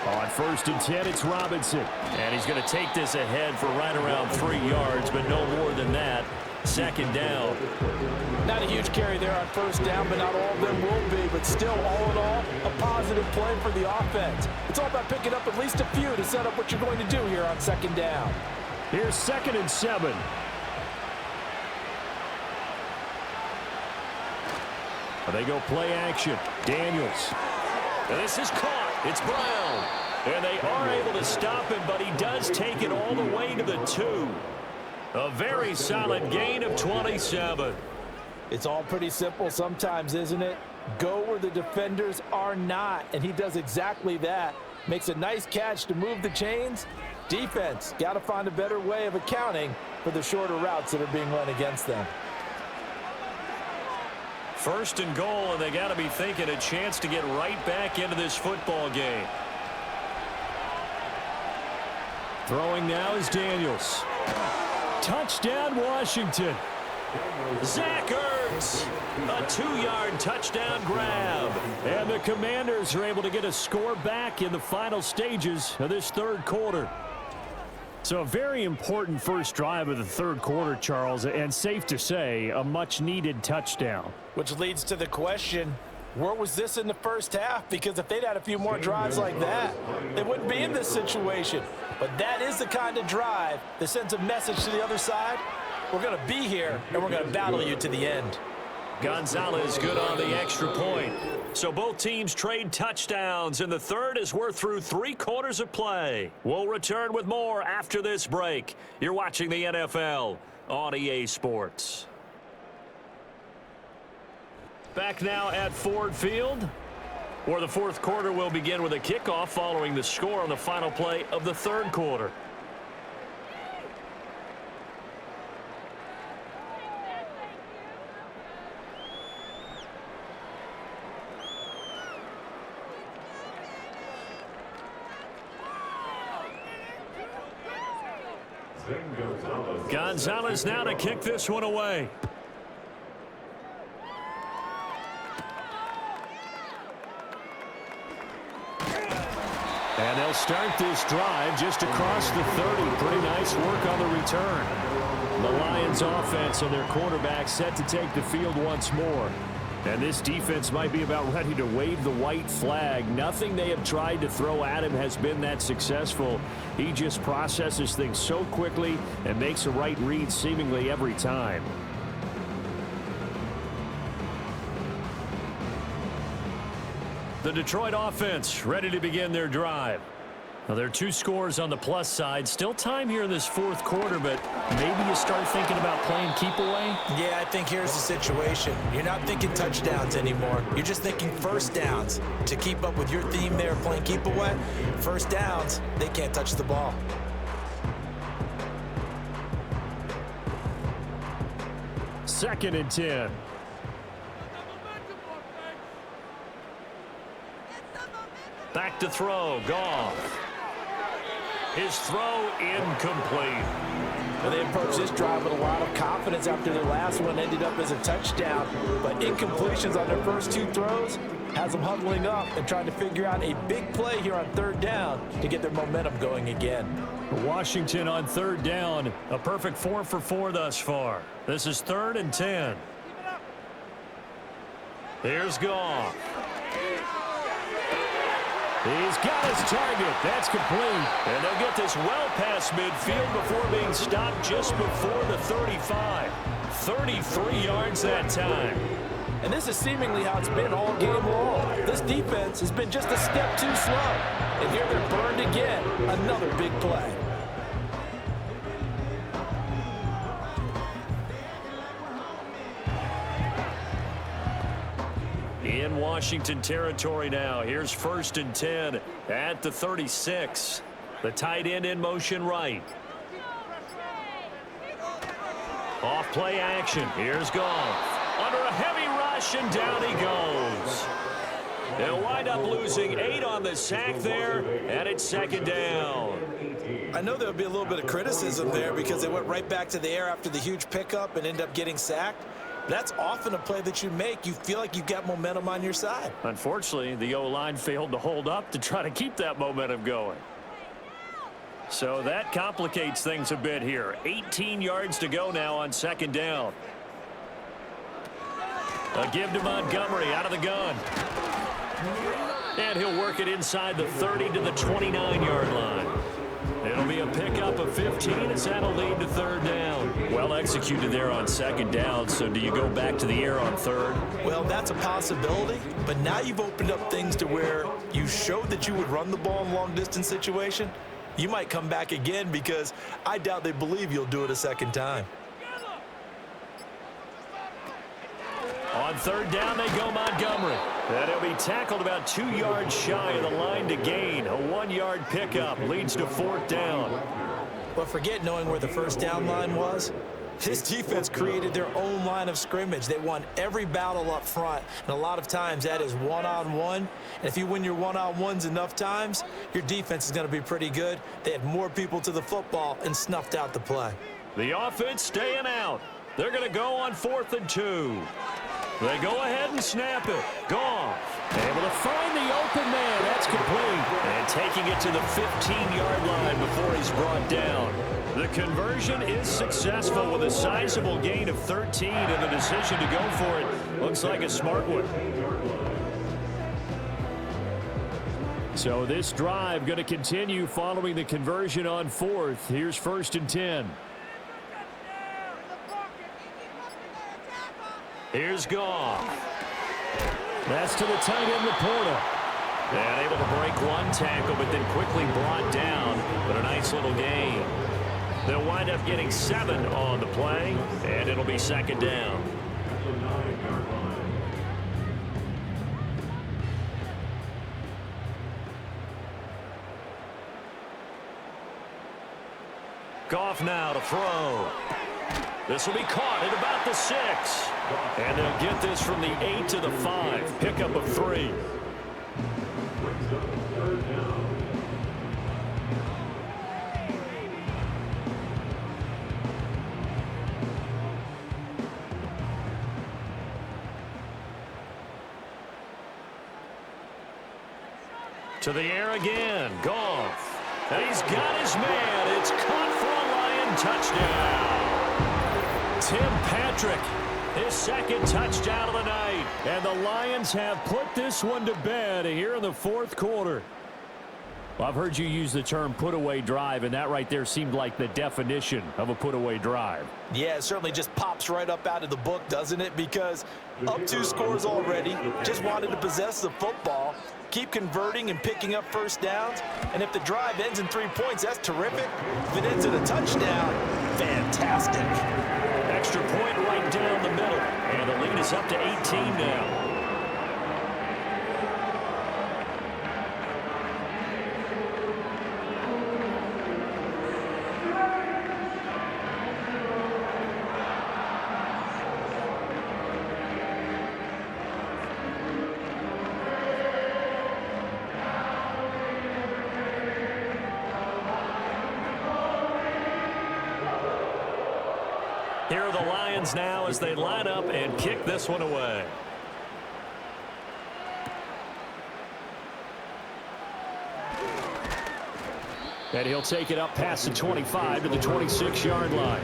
On 1st and 10, it's Robinson. And he's going to take this ahead for right around 3 yards, but no more than that. Second down. Not a huge carry there on 1st down, but not all of them will be. But still, all in all, a positive play for the offense. It's all about picking up at least a few to set up what you're going to do here on 2nd down. Here's 2nd and 7. They go play action. Daniels. And this is caught. It's Brown. And they are able to stop him, but he does take it all the way to the 2. A very solid gain of 27. It's all pretty simple sometimes, isn't it? Go where the defenders are not, and he does exactly that. Makes a nice catch to move the chains. Defense, got to find a better way of accounting for the shorter routes that are being run against them. 1st and goal, and they got to be thinking a chance to get right back into this football game. Throwing now is Daniels. Touchdown, Washington. Zach Ertz, a 2-yard touchdown grab. And the Commanders are able to get a score back in the final stages of this 3rd quarter. So a very important first drive of the 3rd quarter, Charles, and safe to say, a much-needed touchdown. Which leads to the question, where was this in the 1st half? Because if they'd had a few more drives like that, they wouldn't be in this situation. But that is the kind of drive that sends a message to the other side. We're going to be here, and we're going to battle you to the end. Gonzalez good on the extra point. So both teams trade touchdowns in the 3rd as we're through 3 quarters of play. We'll return with more after this break. You're watching the NFL on EA Sports. Back now at Ford Field, where the 4th quarter will begin with a kickoff following the score on the final play of the 3rd quarter. Gonzalez now to kick this one away. And they'll start this drive just across the 30. Pretty nice work on the return. The Lions offense and their quarterback set to take the field once more. And this defense might be about ready to wave the white flag. Nothing they have tried to throw at him has been that successful. He just processes things so quickly and makes a right read seemingly every time. The Detroit offense ready to begin their drive. Now, there are 2 scores on the plus side. Still time here in this 4th quarter, but maybe you start thinking about playing keep away? Yeah, I think here's the situation. You're not thinking touchdowns anymore. You're just thinking first downs. To keep up with your theme there, playing keep away, first downs, they can't touch the ball. 2nd and 10. Back to throw. Goff. His throw incomplete. Well, they approached this drive with a lot of confidence after their last one ended up as a touchdown. But incompletions on their first 2 throws has them huddling up and trying to figure out a big play here on 3rd down to get their momentum going again. Washington on 3rd down. A perfect 4 for 4 thus far. This is 3rd and 10. Here's Goff. He's got his target. That's complete. And they'll get this well past midfield before being stopped just before the 35. 33 yards that time. And this is seemingly how it's been all game long. This defense has been just a step too slow. And here they're burned again. Another big play. In Washington territory now. Here's 1st and 10 at the 36. The tight end in motion right. Off play action. Here's Goff. Under a heavy rush, and down he goes. They'll wind up losing 8 on the sack there, and it's 2nd down. I know there would be a little bit of criticism there because they went right back to the air after the huge pickup and ended up getting sacked. That's often a play that you make. You feel like you've got momentum on your side. Unfortunately, the O-line failed to hold up to try to keep that momentum going. So that complicates things a bit here. 18 yards to go now on 2nd down. A give to Montgomery out of the gun. And he'll work it inside the 30 to the 29-yard line. It'll be a pickup of 15 as that'll lead to 3rd down. Well executed there on 2nd down, so do you go back to the air on 3rd? Well, that's a possibility, but now you've opened up things to where you showed that you would run the ball in long-distance situation. You might come back again because I doubt they believe you'll do it a 2nd time. On 3rd down, they go Montgomery. And he'll be tackled about 2 yards shy of the line to gain. A 1-yard pickup leads to 4th down. But forget knowing where the 1st down line was. This defense created their own line of scrimmage. They won every battle up front, and a lot of times that is one-on-one. And if you win your one-on-ones enough times, your defense is going to be pretty good. They had more people to the football and snuffed out the play. The offense staying out. They're going to go on 4th and 2. They go ahead and snap it. Goff able to find the open man. That's complete. And taking it to the 15-yard line before he's brought down. The conversion is successful with a sizable gain of 13, and the decision to go for it looks like a smart one. So this drive going to continue following the conversion on 4th. Here's 1st and 10. Here's Goff. That's to the tight end, Laporta. And able to break 1 tackle, but then quickly brought down. But a nice little gain. They'll wind up getting 7 on the play, and it'll be 2nd down. Goff now to throw. This will be caught at about the 6. And they'll get this from the 8 to the 5. Pickup of 3. To the air again. Goff. And he's got his man. It's caught for a Lion touchdown. Tim Patrick, his 2nd touchdown of the night. And the Lions have put this one to bed here in the 4th quarter. Well, I've heard you use the term put-away drive, and that right there seemed like the definition of a put-away drive. Yeah, it certainly just pops right up out of the book, doesn't it? Because up 2 scores already, just wanted to possess the football, keep converting and picking up 1st downs. And if the drive ends in 3 points, that's terrific. If it ends in a touchdown, fantastic. Extra point right down the middle. And the lead is up to 18 now. Here are the Lions now as they line up and kick this one away. And he'll take it up past the 25 to the 26-yard line.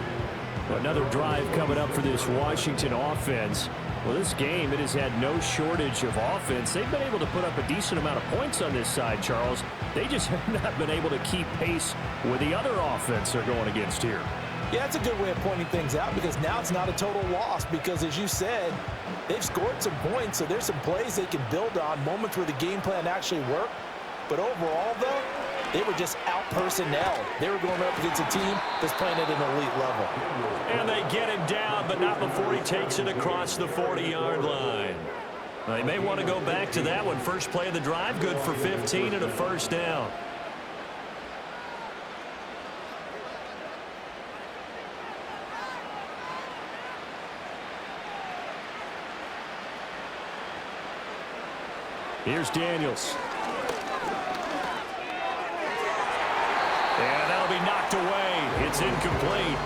Another drive coming up for this Washington offense. Well, this game, it has had no shortage of offense. They've been able to put up a decent amount of points on this side, Charles. They just have not been able to keep pace with the other offense they're going against here. Yeah, that's a good way of pointing things out because now it's not a total loss because, as you said, they've scored some points, so there's some plays they can build on, moments where the game plan actually worked. But overall, though, they were just out-personnel. They were going up against a team that's playing at an elite level. And they get him down, but not before he takes it across the 40-yard line. They may want to go back to that one. First play of the drive, good for 15 and a first down. Here's Daniels. And that'll be knocked away. It's incomplete.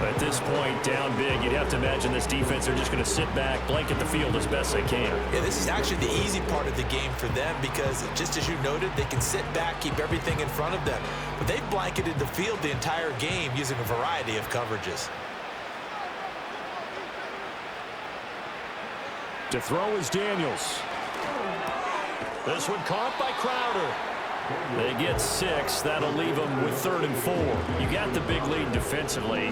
At this point, down big, you'd have to imagine this defense are just going to sit back, blanket the field as best they can. Yeah, this is actually the easy part of the game for them because, just as you noted, they can sit back, keep everything in front of them. But they've blanketed the field the entire game using a variety of coverages. To throw is Daniels. This one caught by Crowder. They get 6. That'll leave them with 3rd and 4. You got the big lead defensively.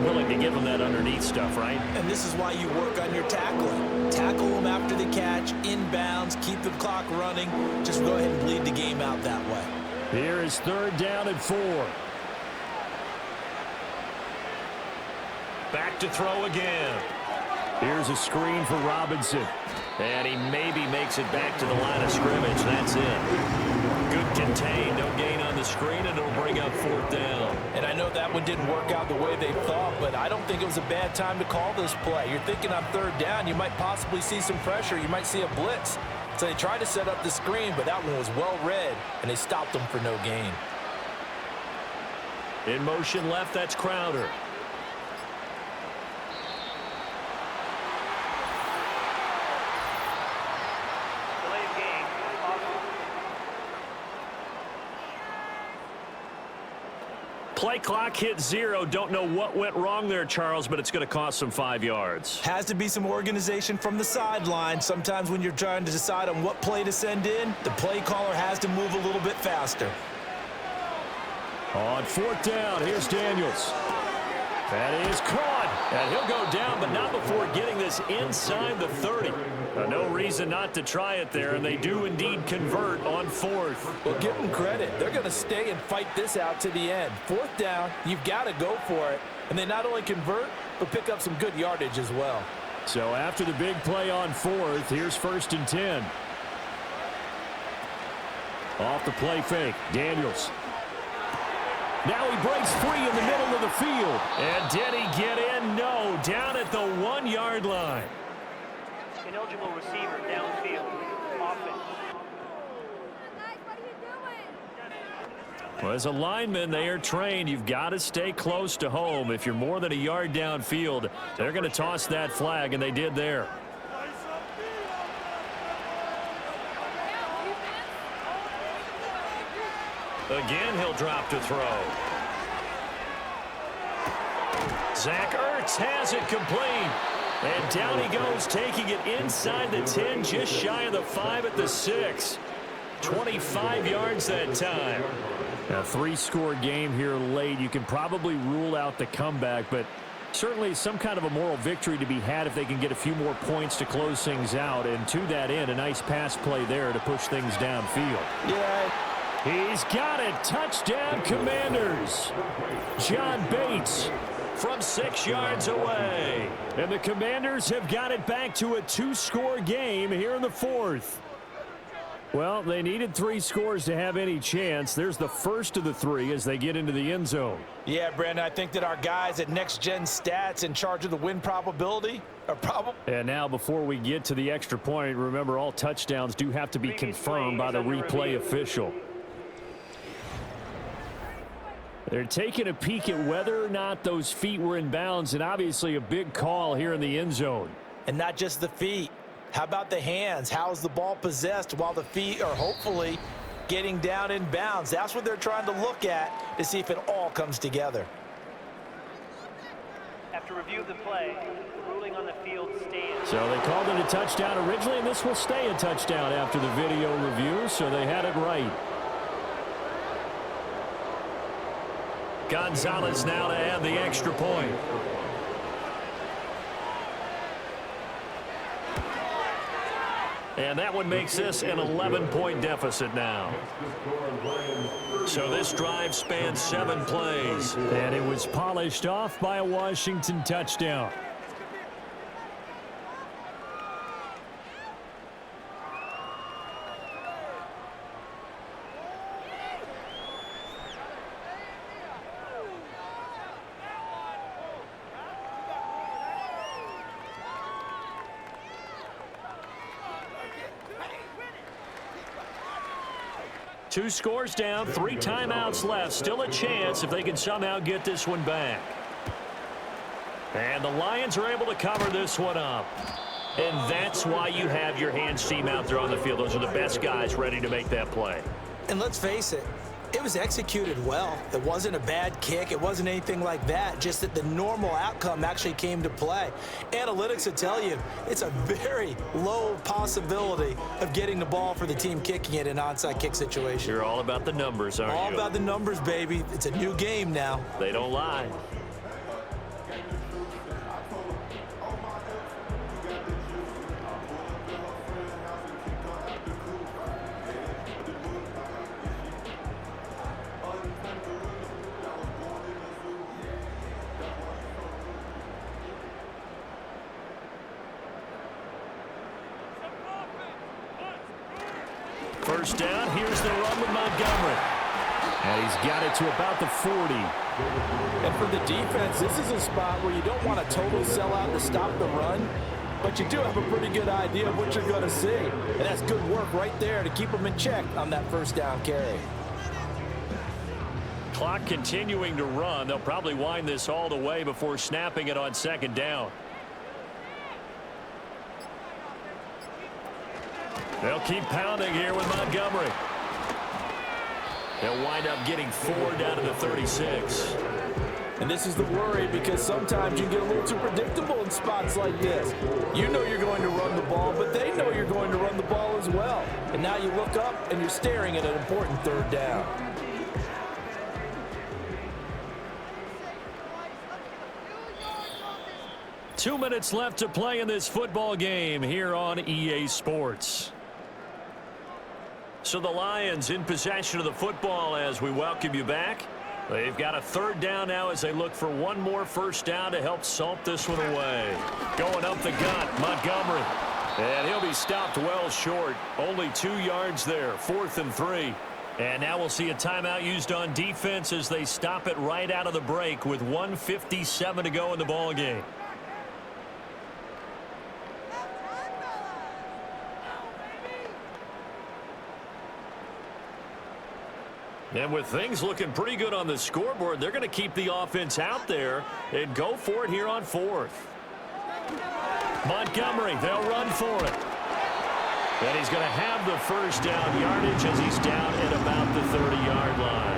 Willing to give them that underneath stuff, right? And this is why you work on your tackling. Tackle them after the catch, inbounds, keep the clock running. Just go ahead and bleed the game out that way. Here is 3rd down and 4. Back to throw again. Here's a screen for Robinson. And he maybe makes it back to the line of scrimmage. That's it. Good contain. No gain on the screen, and it'll bring up 4th down. And I know that one didn't work out the way they thought, but I don't think it was a bad time to call this play. You're thinking on 3rd down, you might possibly see some pressure. You might see a blitz. So they tried to set up the screen, but that one was well read, and they stopped them for no gain. In motion left, that's Crowder. Play clock hit 0. Don't know what went wrong there, Charles, but it's going to cost them 5 yards. Has to be some organization from the sideline. Sometimes when you're trying to decide on what play to send in, the play caller has to move a little bit faster. On 4th down, here's Daniels. That is caught. And he'll go down, but not before getting this inside the 30. No reason not to try it there, and they do indeed convert on 4th. Well, give them credit. They're going to stay and fight this out to the end. 4th down, you've got to go for it. And they not only convert, but pick up some good yardage as well. So after the big play on 4th, here's 1st and 10. Off the play fake, Daniels. Now he breaks free in the middle of the field. And did he get in? No. Down at the 1-yard line. Ineligible receiver downfield. Offense. Well, as a lineman, they are trained. You've got to stay close to home. If you're more than a yard downfield, they're going to toss that flag, and they did there. Again, he'll drop to throw. Zach Ertz has it complete. And down he goes, taking it inside the 10, just shy of the 5 at the 6. 25 yards that time. A 3-score game here late. You can probably rule out the comeback, but certainly some kind of a moral victory to be had if they can get a few more points to close things out. And to that end, a nice pass play there to push things downfield. Yeah. He's got it. Touchdown, Commanders. John Bates from 6 yards away. And the Commanders have got it back to a 2-score game here in the 4th. Well, they needed 3 scores to have any chance. There's the first of the 3 as they get into the end zone. Yeah, Brandon, I think that our guys at Next Gen Stats in charge of the win probability are probably. And now before we get to the extra point, remember all touchdowns do have to be confirmed by the replay official. They're taking a peek at whether or not those feet were in bounds, and obviously a big call here in the end zone. And not just the feet. How about the hands? How's the ball possessed while the feet are hopefully getting down in bounds? That's what they're trying to look at to see if it all comes together. After review of the play, the ruling on the field stands. So they called it a touchdown originally, and this will stay a touchdown after the video review, so they had it right. Gonzalez now to add the extra point. And that one makes this an 11-point deficit now. So this drive spans 7 plays. And it was polished off by a Washington touchdown. Two scores down, 3 timeouts left. Still a chance if they can somehow get this one back. And the Lions are able to cover this one up. And that's why you have your hands team out there on the field. Those are the best guys ready to make that play. And let's face it, it was executed well. It wasn't a bad kick. It wasn't anything like that. Just that the normal outcome actually came to play. Analytics will tell you it's a very low possibility of getting the ball for the team kicking it in an onside kick situation. You're all about the numbers, aren't you? All about the numbers, baby. It's a new game now. They don't lie. First down, here's the run with Montgomery. And he's got it to about the 40. And for the defense, this is a spot where you don't want a total sellout to stop the run, but you do have a pretty good idea of what you're going to see. And that's good work right there to keep them in check on that first down carry. Clock continuing to run. They'll probably wind this all the way before snapping it on second down. They'll keep pounding here with Montgomery. They'll wind up getting 4 down to the 36. And this is the worry, because sometimes you get a little too predictable in spots like this. You know you're going to run the ball, but they know you're going to run the ball as well. And now you look up and you're staring at an important third down. Two minutes left to play in this football game here on EA Sports. So the Lions in possession of the football as we welcome you back. They've got a third down now as they look for one more first down to help salt this one away. Going up the gut, Montgomery. And he'll be stopped well short. Only 2 yards there, 4th and 3. And now we'll see a timeout used on defense as they stop it right out of the break with 1:57 to go in the ball game. And with things looking pretty good on the scoreboard, they're going to keep the offense out there and go for it here on 4th. Montgomery, they'll run for it. And he's going to have the first down yardage as he's down at about the 30-yard line.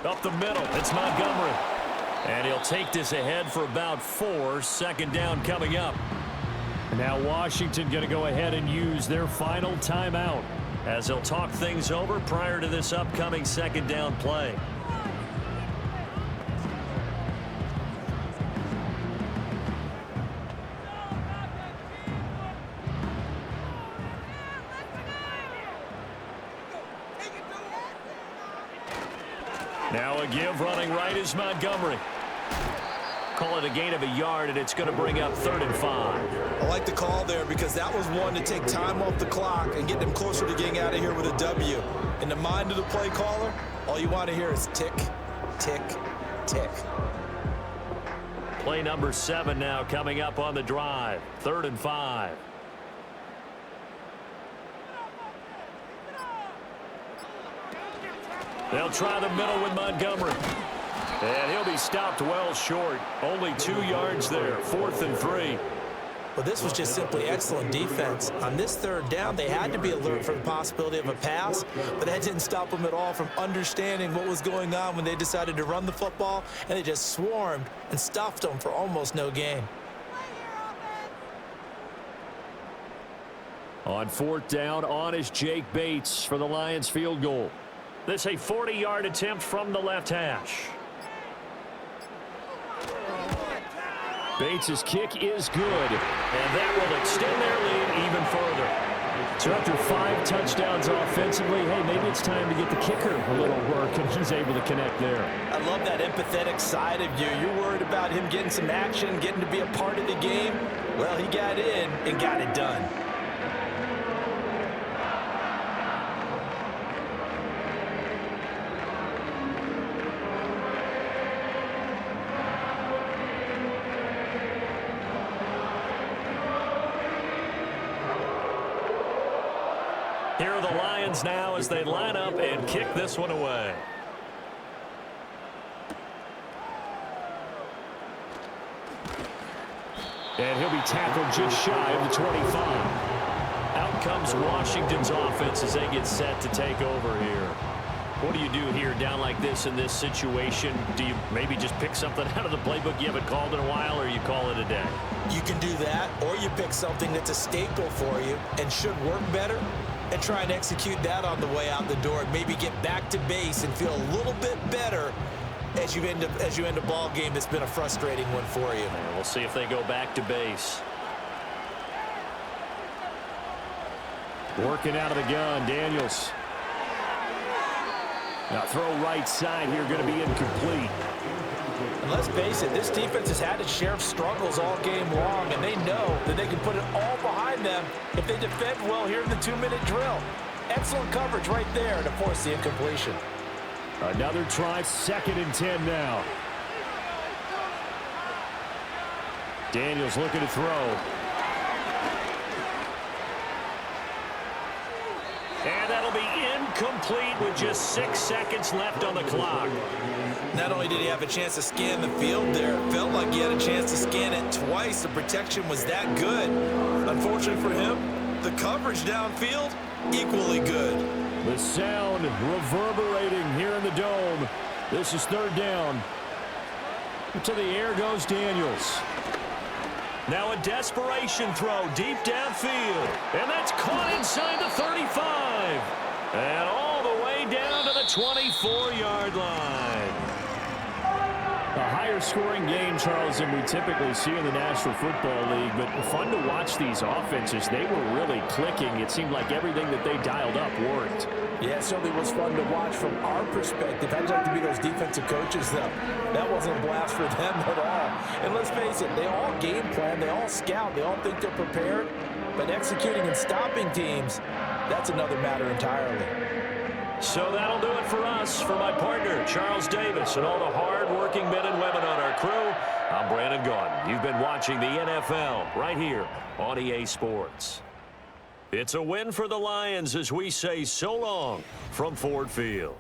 Up the middle, it's Montgomery. And he'll take this ahead for about 4. Second down coming up. Now Washington going to go ahead and use their final timeout as they'll talk things over prior to this upcoming second down play. Now a give running right is Montgomery. Call it a gain of a yard, and it's going to bring up 3rd and 5. I like the call there because that was one to take time off the clock and get them closer to getting out of here with a W. In the mind of the play caller, all you want to hear is tick, tick, tick. Play number 7 now coming up on the drive. 3rd and 5. They'll try the middle with Montgomery. And he'll be stopped well short. Only 2 yards there. 4th and 3. Well, this was just simply excellent defense. On this 3rd down, they had to be alert for the possibility of a pass, but that didn't stop them at all from understanding what was going on when they decided to run the football, and they just swarmed and stuffed them for almost no gain. On 4th down, on is Jake Bates for the Lions field goal. This a 40-yard attempt from the left hash. Bates' kick is good, and that will extend their lead even further. So after 5 touchdowns offensively, hey, maybe it's time to get the kicker a little work, and he's able to connect there. I love that empathetic side of you. You're worried about him getting some action, getting to be a part of the game. Well, he got in and got it done. Here are the Lions now as they line up and kick this one away. And he'll be tackled just shy of the 25. Out comes Washington's offense as they get set to take over here. What do you do here down like this in this situation? Do you maybe just pick something out of the playbook you haven't called in a while, or you call it a day? You can do that, or you pick something that's a staple for you and should work better, and try and execute that on the way out the door. Maybe get back to base and feel a little bit better as you end a ball game that's been a frustrating one for you. And we'll see if they go back to base. Working out of the gun, Daniels. Now throw right side here, going to be incomplete. And let's face it, this defense has had its share of struggles all game long, and they know that they can put it all behind them if they defend well here in the 2-minute drill. Excellent coverage right there to force the incompletion. Another try, 2nd and 10 now. Daniels looking to throw. And that'll be incomplete with just 6 seconds left on the clock. Not only did he have a chance to scan the field there, it felt like he had a chance to scan it twice. The protection was that good. Unfortunately for him, the coverage downfield, equally good. The sound reverberating here in the dome. This is 3rd down. To the air goes Daniels. Now a desperation throw deep downfield. And that's caught inside the 35. And all the way down to the 24-yard line. A higher scoring game, Charles, than we typically see in the National Football League, but fun to watch these offenses. They were really clicking. It seemed like everything that they dialed up worked. Yeah, it certainly was fun to watch from our perspective. I'd like to be those defensive coaches, though. That wasn't a blast for them at all. And let's face it, they all game plan, they all scout, they all think they're prepared, but executing and stopping teams, that's another matter entirely. So that'll do it for us. For my partner, Charles Davis, and all the hard-working men and women on our crew, I'm Brandon Gaudin. You've been watching the NFL right here on EA Sports. It's a win for the Lions as we say so long from Ford Field.